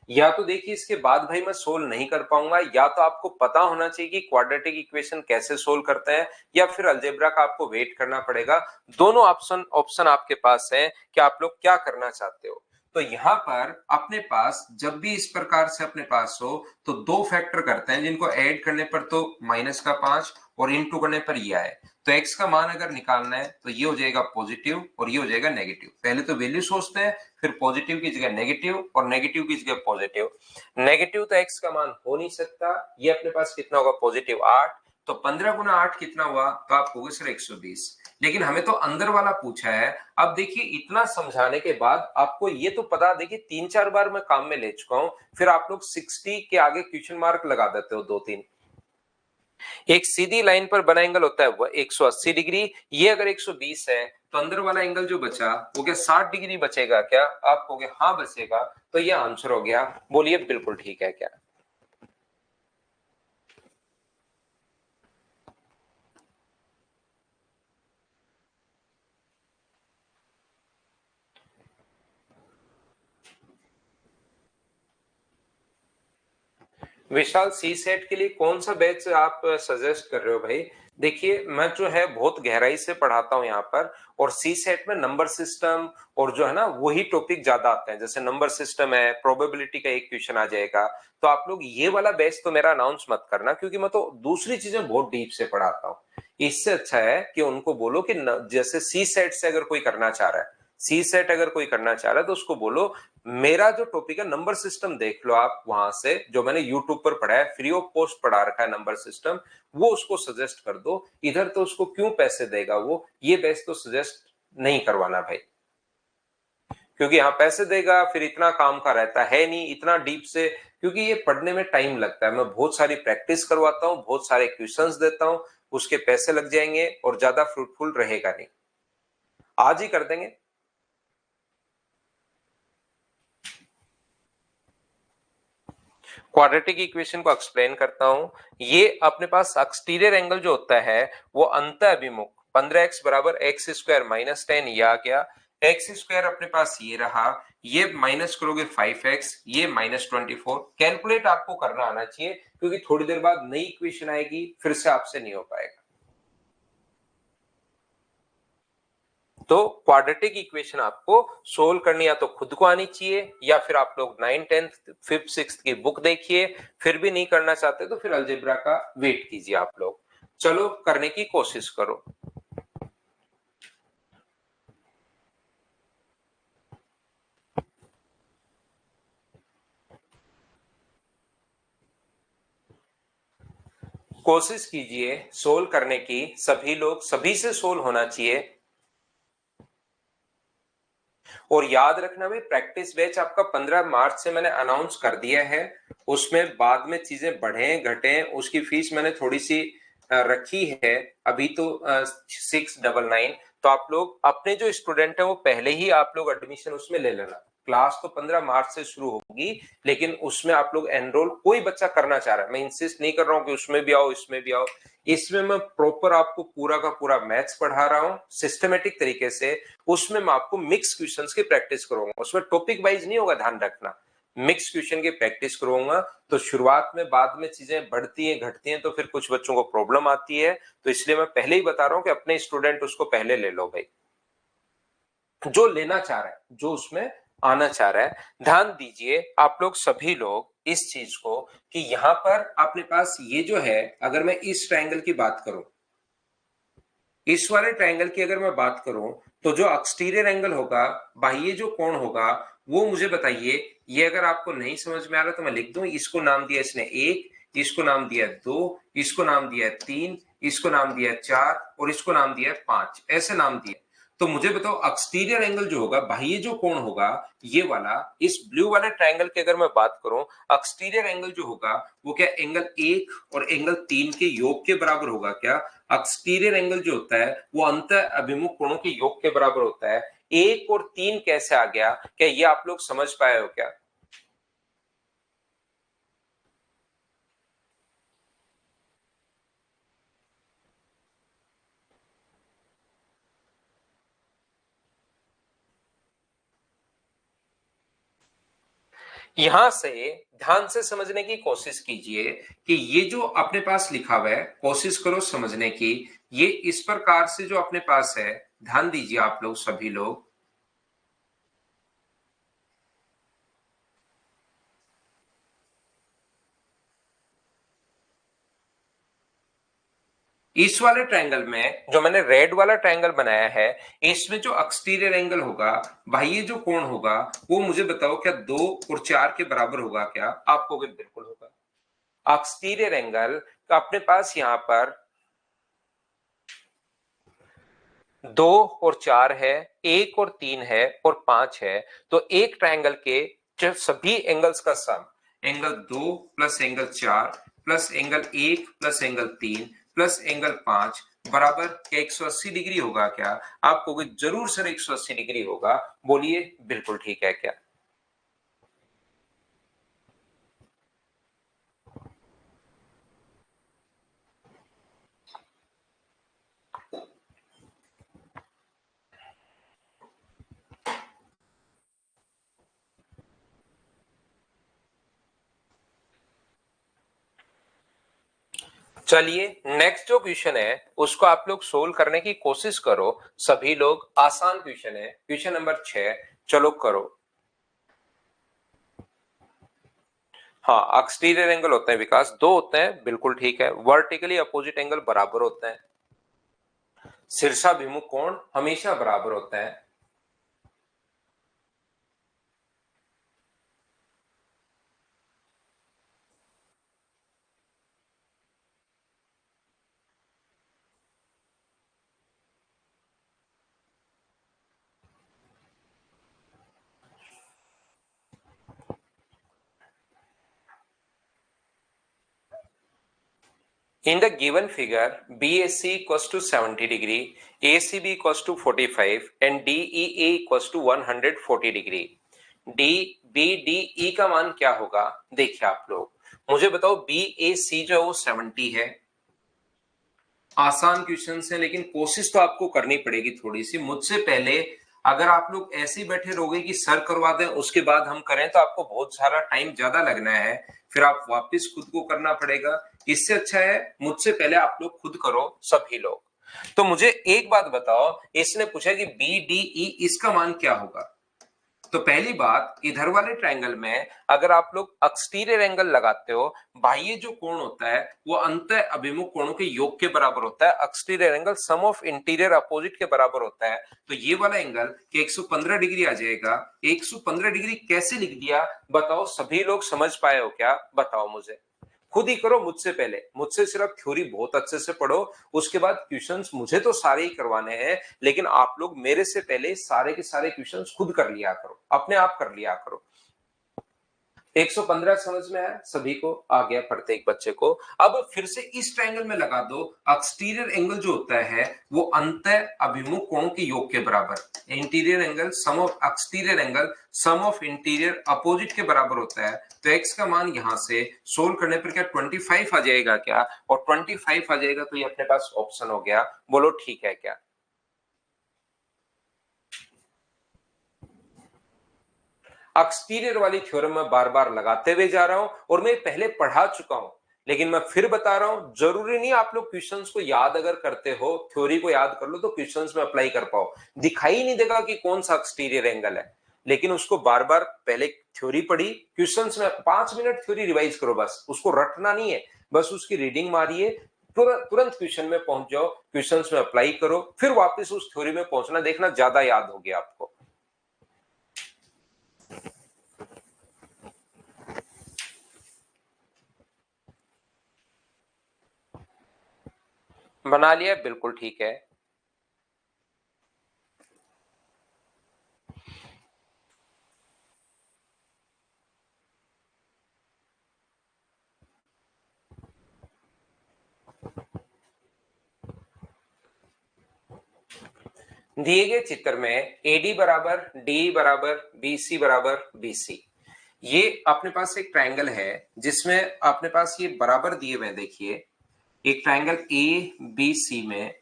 या तो देखिए इसके बाद भाई मैं सोल्व नहीं कर पाऊंगा, या तो आपको पता होना चाहिए कि क्वाड्रेटिक इक्वेशन कैसे सोल्व करते हैं, या फिर अलजेब्रा का आपको वेट करना पड़ेगा। दोनों ऑप्शन आपके पास है कि आप लोग क्या करना चाहते हो। तो यहां पर अपने पास जब भी इस प्रकार से अपने पास हो तो दो फैक्टर करते हैं, जिनको ऐड करने पर तो माइनस का 5 और इनटू करने पर ये आए। तो x का मान अगर निकालना है तो ये हो जाएगा पॉजिटिव और ये हो जाएगा नेगेटिव। पहले तो वैल्यू सोचते हैं, फिर पॉजिटिव की जगह नेगेटिव और नेगेटिव की जगह पॉजिटिव। नेगेटिव तो x का मान हो नहीं सकता, ये अपने पास कितना होगा पॉजिटिव 8। तो 15 गुना 8 कितना हुआ, तो आप होगा सर 120। लेकिन हमें तो अंदर वाला पूछा है। अब देखिए इतना समझाने के बाद आपको ये तो पता, देखिए 3-4 बार मैं काम में ले चुका हूं, फिर आप लोग 60 के आगे क्वेश्चन मार्क लगा देते हो 2-3। एक सीधी लाइन पर बना एंगल होता है वो 180 डिग्री, ये अगर 120 है तो अंदर वाला एंगल जो बचा वो क्या 60 डिग्री बचेगा क्या? आप कहोगे हाँ बचेगा, तो ये आंसर हो गया। बोलिए बिल्कुल ठीक है क्या? विशाल, सी सेट के लिए कौन सा बैच आप सजेस्ट कर रहे हो भाई? देखिए मैं जो है बहुत गहराई से पढ़ाता हूँ यहाँ पर, और सी सेट में नंबर सिस्टम और जो है ना वही टॉपिक ज्यादा आते हैं। जैसे नंबर सिस्टम है, प्रोबेबिलिटी का एक क्वेश्चन आ जाएगा। तो आप लोग ये वाला बैच तो मेरा अनाउंस मत करना, क्योंकि मैं तो दूसरी चीजें बहुत डीप से पढ़ाता हूँ। इससे अच्छा है कि उनको बोलो कि जैसे सी सेट से अगर कोई करना चाह रहा है, सी सेट अगर कोई करना चाह रहा है तो उसको बोलो मेरा जो टॉपिक है नंबर सिस्टम देख लो आप, वहां से जो मैंने यूट्यूब पर पढ़ा है, फ्री ऑफ कॉस्ट पढ़ा रखा है नंबर सिस्टम, वो उसको सजेस्ट कर दो। इधर तो उसको क्यों पैसे देगा वो, ये बेस्ट तो सजेस्ट नहीं करवाना भाई, क्योंकि यहाँ पैसे देगा फिर इतना काम का रहता है नहीं इतना डीप से, क्योंकि ये पढ़ने में टाइम लगता है। मैं बहुत सारी प्रैक्टिस करवाता हूँ, बहुत सारे क्वेश्चंस देता हूँ, उसके पैसे लग जाएंगे और ज्यादा फ्रूटफुल रहेगा नहीं। आज ही कर देंगे। क्वाड्रेटिक इक्वेशन को एक्सप्लेन करता हूं। ये अपने पास एक्सटीरियर एंगल जो होता है वो अंत अभिमुख 15x बराबर एक्स स्क्वायर माइनस 10, ये आ गया। एक्स स्क्वायर अपने पास ये रहा, ये माइनस करोगे 5x, ये माइनस 24। कैलकुलेट आपको करना आना चाहिए, क्योंकि थोड़ी देर बाद नई इक्वेशन आएगी, फिर से आपसे नहीं हो पाएगा। तो क्वाड्रेटिक इक्वेशन आपको सोल्व करनी या तो खुद को आनी चाहिए, या फिर आप लोग 9th 10th 5th 6th की बुक देखिए। फिर भी नहीं करना चाहते तो फिर अलजेब्रा का वेट कीजिए आप लोग। चलो करने की कोशिश करो। कोशिश कीजिए सोल्व करने की, सभी लोग, सभी से सोल्व होना चाहिए। और याद रखना भाई, प्रैक्टिस बैच आपका 15 मार्च से मैंने अनाउंस कर दिया है। उसमें बाद में चीजें बढ़े घटे उसकी फीस मैंने थोड़ी सी रखी है, अभी तो 699। तो आप लोग अपने जो स्टूडेंट है वो पहले ही आप लोग एडमिशन उसमें ले लेना। क्लास तो 15 मार्च से शुरू होगी, लेकिन उसमें आप लोग एनरोल, कोई बच्चा करना चाह रहा है, मैं इंसिस्ट नहीं कर रहा हूँ कि उसमें भी आओ इसमें भी आओ। इसमें मैं प्रॉपर आपको पूरा का पूरा मैथ्स पढ़ा रहा हूँ सिस्टमेटिक तरीके से। उसमें मैं आपको मिक्स क्वेश्चंस की प्रैक्टिस करूंगा, उसमें टॉपिक वाइज नहीं होगा, ध्यान रखना। मिक्स क्वेश्चन की प्रैक्टिस करूंगा। तो शुरुआत में बाद में चीजें बढ़ती हैं घटती हैं तो फिर कुछ बच्चों को प्रॉब्लम आती है, तो इसलिए मैं पहले ही बता रहा हूं कि अपने स्टूडेंट उसको पहले ले लो भाई, जो लेना चाह रहा है, जो उसमें आना चाह रहा है। ध्यान दीजिए आप लोग सभी लोग इस चीज को कि यहां पर अपने पास ये जो है, अगर मैं इस ट्रायंगल की बात करूं, इस वाले ट्रायंगल की अगर मैं बात करूं, तो जो एक्सटीरियर एंगल होगा, बाह्य जो कोण होगा, वो मुझे बताइए। ये अगर आपको नहीं समझ में आ रहा तो मैं लिख दूं, इसको नाम दिया इसने 1, इसको नाम दिया 2, इसको नाम दिया 3, इसको नाम दिया 4 और इसको नाम दिया 5, ऐसे नाम दिए। तो मुझे बताओ एक्सटीरियर एंगल जो होगा, बाह्य जो कोण होगा, ये वाला, इस ब्लू वाले ट्रायंगल की अगर मैं बात करूं, एक्सटीरियर एंगल जो होगा वो क्या एंगल 1 और एंगल 3 के योग के बराबर होगा क्या? एक्सटीरियर एंगल जो होता है वो अंत अभिमुख कोणों के योग के बराबर होता है। 1 और 3 कैसे आ गया, क्या ये आप लोग समझ पाए हो क्या? यहां से ध्यान से समझने की कोशिश कीजिए कि ये जो अपने पास लिखा हुआ है, कोशिश करो समझने की। ये इस प्रकार से जो अपने पास है, ध्यान दीजिए आप लोग सभी लोग, इस वाले ट्रायंगल में जो मैंने रेड वाला ट्रायंगल बनाया है, इसमें जो एक्सटीरियर एंगल होगा, बाह्य जो कोण होगा, वो मुझे बताओ क्या 2 और 4 के बराबर होगा क्या? आपको बिल्कुल होगा। एक्सटीरियर एंगल का अपने पास यहां पर 2 और 4 है, 1 और 3 है और 5 है। तो एक ट्रायंगल के जो सभी एंगल्स का sum, angle 2 plus angle 4 plus angle 1 plus angle 3 plus angle 5 बराबर क्या 180 डिग्री होगा क्या? आप कहोगे जरूर सर 180 डिग्री होगा। बोलिए बिल्कुल ठीक है क्या? चलिए नेक्स्ट जो क्वेश्चन है उसको आप लोग सोल्व करने की कोशिश करो सभी लोग। आसान क्वेश्चन है, क्वेश्चन नंबर 6। चलो करो। हाँ, एक्सटीरियर एंगल होते हैं विकास, दो होते हैं, बिल्कुल ठीक है। वर्टिकली अपोजिट एंगल बराबर होते हैं। शीर्षाभिमुख कोण हमेशा बराबर होता है। In the given figure, BAC equals to 70 degree, ACB equals to 45 and DEA equals to 140 degree. DBDE का मान क्या होगा? देखिए आप लोग, मुझे बताओ BAC जो है वो 70 है। आसान क्वेश्चन है लेकिन कोशिश तो आपको करनी पड़ेगी थोड़ी सी। मुझसे पहले अगर आप लोग ऐसे ही बैठे रहोगे कि सर करवा दें उसके बाद हम करें, तो आपको बहुत सारा टाइम ज्यादा लगना है, फिर आप वापस खुद को करना पड़ेगा। इससे अच्छा है मुझसे पहले आप लोग खुद करो सभी लोग। तो मुझे एक बात बताओ, इसने पूछा कि बी डी ई इसका मान क्या होगा। तो पहली बात, इधर वाले ट्रायंगल में अगर आप लोग एक्सटीरियर एंगल लगाते हो, बाह्य जो कोण होता है वो अंत अभिमुख कोणों के योग के बराबर होता है। Exterior angle sum of interior opposite के बराबर होता है। तो ये वाला एंगल कि 115 डिग्री आ जाएगा। 115 डिग्री कैसे लिख दिया बताओ, सभी लोग समझ पाए हो क्या? बताओ मुझे, खुद ही करो मुझसे पहले। मुझसे सिर्फ थ्योरी बहुत अच्छे से पढ़ो, उसके बाद क्वेश्चंस मुझे तो सारे ही करवाने हैं, लेकिन आप लोग मेरे से पहले सारे के सारे क्वेश्चंस खुद कर लिया करो, अपने आप कर लिया करो। 115 समझ में आया सभी को? आ गया प्रत्येक बच्चे को। अब फिर से इस ट्रायंगल में लगा दो, एक्सटीरियर एंगल जो होता है वो अंत अभिमुख कोणों के योग के बराबर। Interior angle sum of exterior angle sum of interior opposite के बराबर होता है। तो एक्स का मान यहां से सोल्व करने पर क्या 25 आ जाएगा क्या? और 25 आ जाएगा तो ये अपने पास ऑप्शन हो गया। बोलो ठीक है क्या? एक्सटीरियर वाली थ्योरम मैं बार बार लगाते हुए जा रहा हूं और मैं पहले पढ़ा चुका हूं, लेकिन मैं फिर बता रहा हूं, जरूरी नहीं आप लोग क्वेश्चंस को याद अगर करते हो, थ्योरी को याद कर लो तो क्वेश्चंस में अप्लाई कर पाओ। दिखाई नहीं देगा कि कौन सा एक्सटीरियर एंगल है, लेकिन उसको बार बार पहले थ्योरी पढ़ी, क्वेश्चंस में 5 मिनट थ्योरी रिवाइज करो, बस उसको रटना नहीं है, बस उसकी रीडिंग मारिए, तुरंत क्वेश्चन में पहुंच जाओ, क्वेश्चंस में अप्लाई करो, फिर वापस उस थ्योरी में पहुंचना, देखना ज्यादा याद हो गया आपको। बना लिया, बिल्कुल ठीक है। दिए गए चित्र में एडी बराबर डी बराबर बीसी बराबर बीसी, ये अपने पास एक ट्रायंगल है जिसमें अपने पास ये बराबर दिए हुए, देखिए एक ट्रायंगल ए बी सी में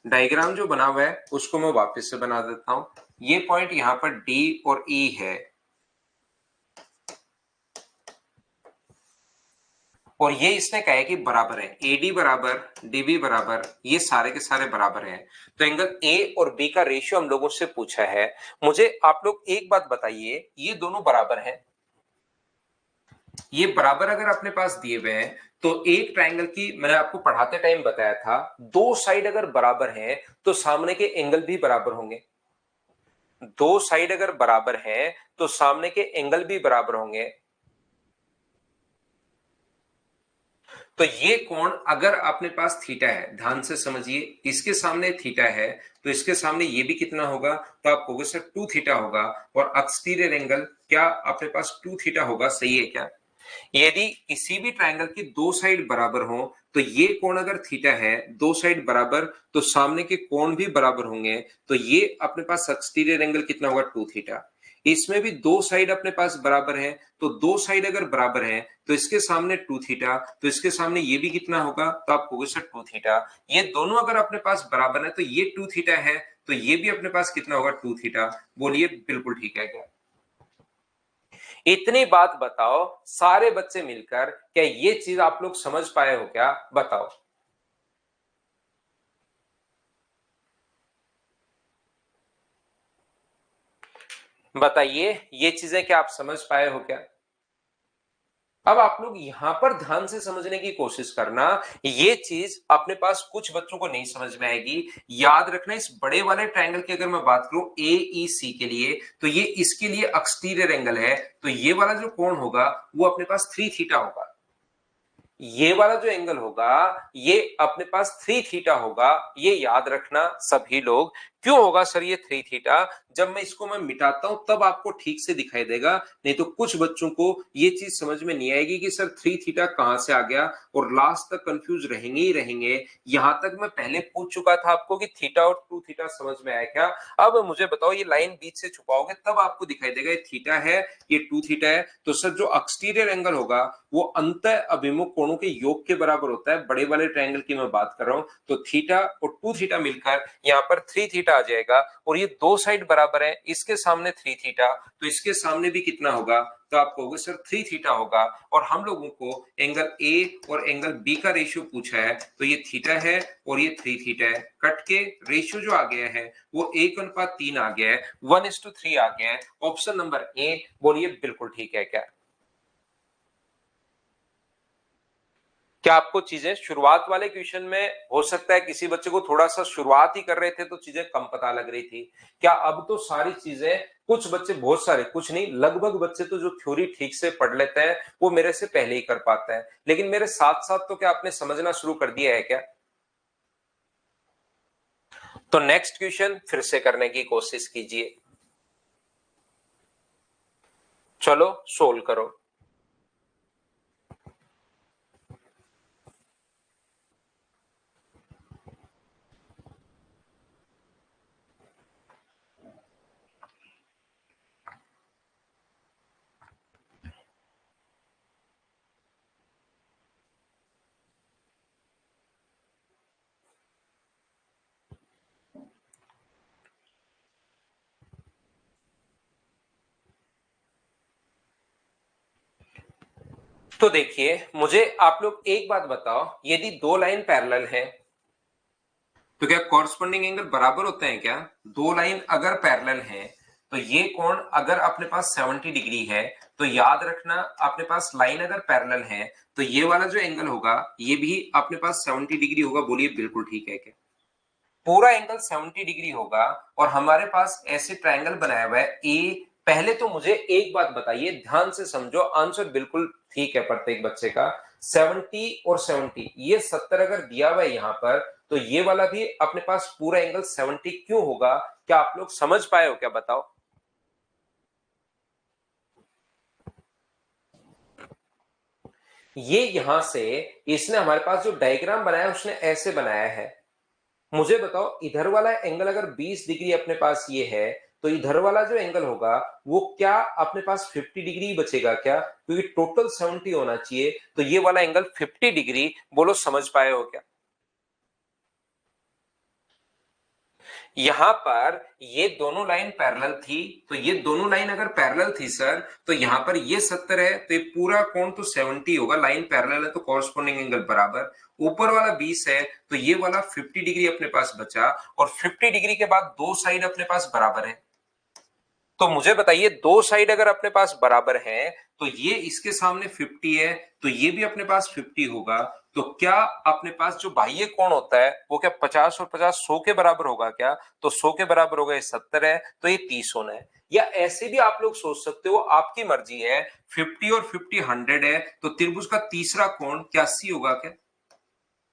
डायग्राम जो बना हुआ है उसको मैं वापस से बना देता हूं। ये पॉइंट यहां पर डी और ई है, और ये इसने कहा है कि बराबर है, एडी बराबर डीबी बराबर, ये सारे के सारे बराबर हैं। तो एंगल ए और बी का रेशियो हम लोगों से पूछा है। मुझे आप लोग एक बात बताइए, ये दोनों बराबर हैं, ये बराबर अगर अपने पास दिए हुए हैं तो एक ट्रायंगल की, मैंने आपको पढ़ाते टाइम बताया था, दो साइड अगर बराबर हैं तो सामने के एंगल भी बराबर होंगे। दो साइड अगर बराबर हैं तो सामने के एंगल भी बराबर होंगे। तो ये कोण अगर अपने पास थीटा है, ध्यान से समझिए, इसके सामने थीटा है तो इसके सामने ये भी कितना होगा, तो आप कहोगे सर 2 थीटा होगा, और एक्सटीरियर एंगल क्या अपने पास 2 थीटा होगा, सही है क्या? यदि किसी भी ट्रायंगल की दो साइड बराबर हो तो ये कोण अगर थीटा है, दो साइड बराबर, तो सामने के कोण भी बराबर होंगे, तो ये अपने पास एक्सटीरियर एंगल कितना होगा, 2 थीटा। इसमें भी दो साइड अपने पास बराबर है, तो दो साइड अगर बराबर है तो इसके सामने 2 थीटा, तो इसके सामने ये भी कितना होगा, तो आप कहोगे सर 2 थीटा। ये दोनों अगर अपने पास बराबर है तो ये 2 थीटा है, तो ये भी अपने पास कितना होगा, 2 थीटा। बोलिए बिल्कुल ठीक है क्या? इतनी बात बताओ, सारे बच्चे मिलकर, क्या ये चीज आप लोग समझ पाए हो क्या, बताओ। बताइए, ये चीजें क्या आप समझ पाए हो क्या? अब आप लोग यहां पर ध्यान से समझने की कोशिश करना, ये चीज अपने पास कुछ बच्चों को नहीं समझ में आएगी। याद रखना, इस बड़े वाले ट्रायंगल की अगर मैं बात करूं ए ई सी के लिए, तो ये इसके लिए एक्सटीरियर एंगल है, तो ये वाला जो कोण होगा वो अपने पास 3 थीटा होगा। ये वाला जो एंगल होगा ये अपने पास 3 थीटा होगा, ये याद रखना सभी लोग। क्यों होगा सर ये 3 थीटा? जब मैं इसको मिटाता हूं तब आपको ठीक से दिखाई देगा, नहीं तो कुछ बच्चों को ये चीज समझ में नहीं आएगी कि सर 3 थीटा कहां से आ गया, और लास्ट तक कंफ्यूज रहेंगे ही रहेंगे। यहां तक मैं पहले पूछ चुका था आपको कि थीटा और 2 थीटा समझ में आया क्या? अब मुझे बताओ, ये लाइन बीच से छुपाओगे तब आपको दिखाई देगा ये थीटा है, ये 2 थीटा है। तो सर जो एक्सटीरियर एंगल होगा वो अंत अभिमुख कोणों के योग के बराबर होता है, बड़े वाले ट्रायंगल की मैं बात कर रहा हूं। तो थीटा और 2 थीटा मिलकर यहाँ पर 3 थीटा आ जाएगा, और ये दो साइड बराबर है, इसके सामने 3 थीटा, तो इसके सामने भी कितना होगा, तो आप कहोगे सर 3 थीटा होगा। और हम लोगों को एंगल ए और एंगल बी का रेशियो पूछा है, तो ये थीटा है और ये 3 थीटा है, कट के रेशियो जो आ गया है वो 1:3 आ गया है, 1:3 आ गया है। ऑप्शन नंबर ए, बोलिए बिल्कुल ठीक है क्या? क्या आपको चीजें शुरुआत वाले क्वेश्चन में हो सकता है किसी बच्चे को थोड़ा सा शुरुआत ही कर रहे थे तो चीजें कम पता लग रही थी, क्या अब तो सारी चीजें, कुछ बच्चे, बहुत सारे, कुछ नहीं, लगभग बच्चे तो जो थ्योरी ठीक से पढ़ लेते हैं वो मेरे से पहले ही कर पाते हैं, लेकिन मेरे साथ साथ तो क्या आपने समझना शुरू कर दिया है क्या? तो नेक्स्ट क्वेश्चन फिर से करने की कोशिश कीजिए, चलो सोल्व करो। तो देखिए, मुझे आप लोग एक बात बताओ, यदि दो लाइन पैरेलल है तो क्या कॉरस्पॉन्डिंग एंगल बराबर होते हैं क्या? दो लाइन अगर पैरेलल हैं तो ये कोण अगर अपने पास 70 डिग्री है तो याद रखना, अपने पास लाइन अगर पैरेलल है तो ये वाला जो एंगल होगा ये भी अपने पास 70 डिग्री होगा। बोलिए बिल्कुल ठीक है क्या? पूरा एंगल 70 डिग्री होगा और हमारे पास ऐसे ट्रायंगल बनाया हुआ है ए। पहले तो मुझे एक बात बताइए, ध्यान से समझो, आंसर बिल्कुल ठीक है प्रत्येक बच्चे का। 70 और 70, ये 70 अगर दिया हुआ है यहां पर तो ये वाला भी अपने पास पूरा एंगल 70 क्यों होगा? क्या आप लोग समझ पाए हो क्या? बताओ। ये यहां से इसने हमारे पास जो डायग्राम बनाया उसने ऐसे बनाया है। मुझे बताओ, इधर वाला एंगल अगर 20 डिग्री अपने पास ये है तो इधर वाला जो एंगल होगा वो क्या अपने पास 50 डिग्री बचेगा क्या? क्योंकि टोटल 70 होना चाहिए, तो ये वाला एंगल 50 डिग्री। बोलो समझ पाए हो क्या? यहां पर ये दोनों लाइन पैरेलल थी, तो ये दोनों लाइन अगर पैरेलल थी सर तो यहां पर ये 70 है तो ये पूरा कोण तो 70 होगा। लाइन पैरेलल है तो कॉरस्पॉन्डिंग एंगल बराबर। ऊपर वाला 20 है तो ये वाला 50 डिग्री अपने पास बचा, और 50 डिग्री के बाद दो साइड अपने पास बराबर है। तो मुझे बताइए, दो साइड अगर अपने पास बराबर है तो ये इसके सामने 50 है तो ये भी अपने पास 50 होगा। तो क्या अपने पास जो बाह्य कोण होता है वो क्या 50 और 50 100 के बराबर होगा क्या? तो 100 के बराबर होगा, ये 70 है तो ये 30 होना है। या ऐसे भी आप लोग सोच सकते हो, आपकी मर्जी है। 50 और 50 100 है तो त्रिभुज का तीसरा कोण क्या 80 होगा क्या?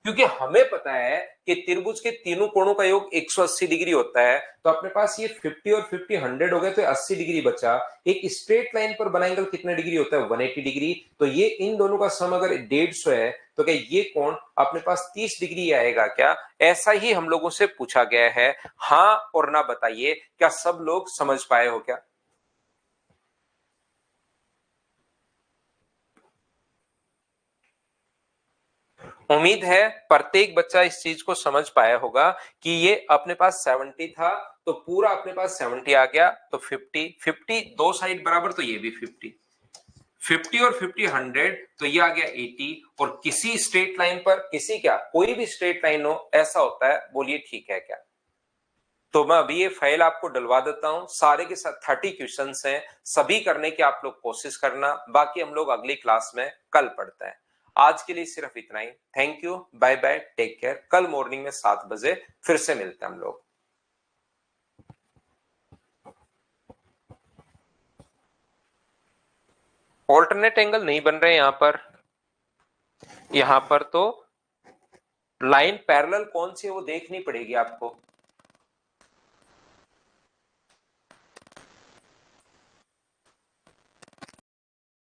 क्योंकि हमें पता है कि त्रिभुज के तीनों कोणों का योग 180 डिग्री होता है, तो अपने पास ये 50 और 50 100 हो गए तो 80 डिग्री बचा। एक स्ट्रेट लाइन पर बना एंगल कितने डिग्री होता है? 180 डिग्री। तो ये इन दोनों का सम अगर 150 है तो क्या ये कोण अपने पास 30 डिग्री आएगा क्या? ऐसा ही हम लोगों से पूछा गया है। हाँ और ना बताइए, क्या सब लोग समझ पाए हो क्या? उम्मीद है प्रत्येक बच्चा इस चीज को समझ पाया होगा कि ये अपने पास 70 था तो पूरा अपने पास 70 आ गया, तो 50 50 दो साइड बराबर तो ये भी 50 50 और 50 100 तो ये आ गया 80। और किसी स्ट्रेट लाइन पर, किसी क्या कोई भी स्ट्रेट लाइन हो ऐसा होता है। बोलिए ठीक है क्या? तो मैं अभी ये फाइल आपको डलवा देता हूं, सारे के साथ 30 क्वेश्चंस हैं, सभी करने की आप लोग कोशिश करना। बाकी हम लोग अगली क्लास में कल पढ़ते हैं। आज के लिए सिर्फ इतना ही। Thank you, bye bye, take care. कल मॉर्निंग में 7 बजे फिर से मिलते हैं हम लोग। ऑल्टरनेट एंगल नहीं बन रहे यहां पर। यहां पर तो लाइन पैरेलल कौन सी है वो देखनी पड़ेगी आपको।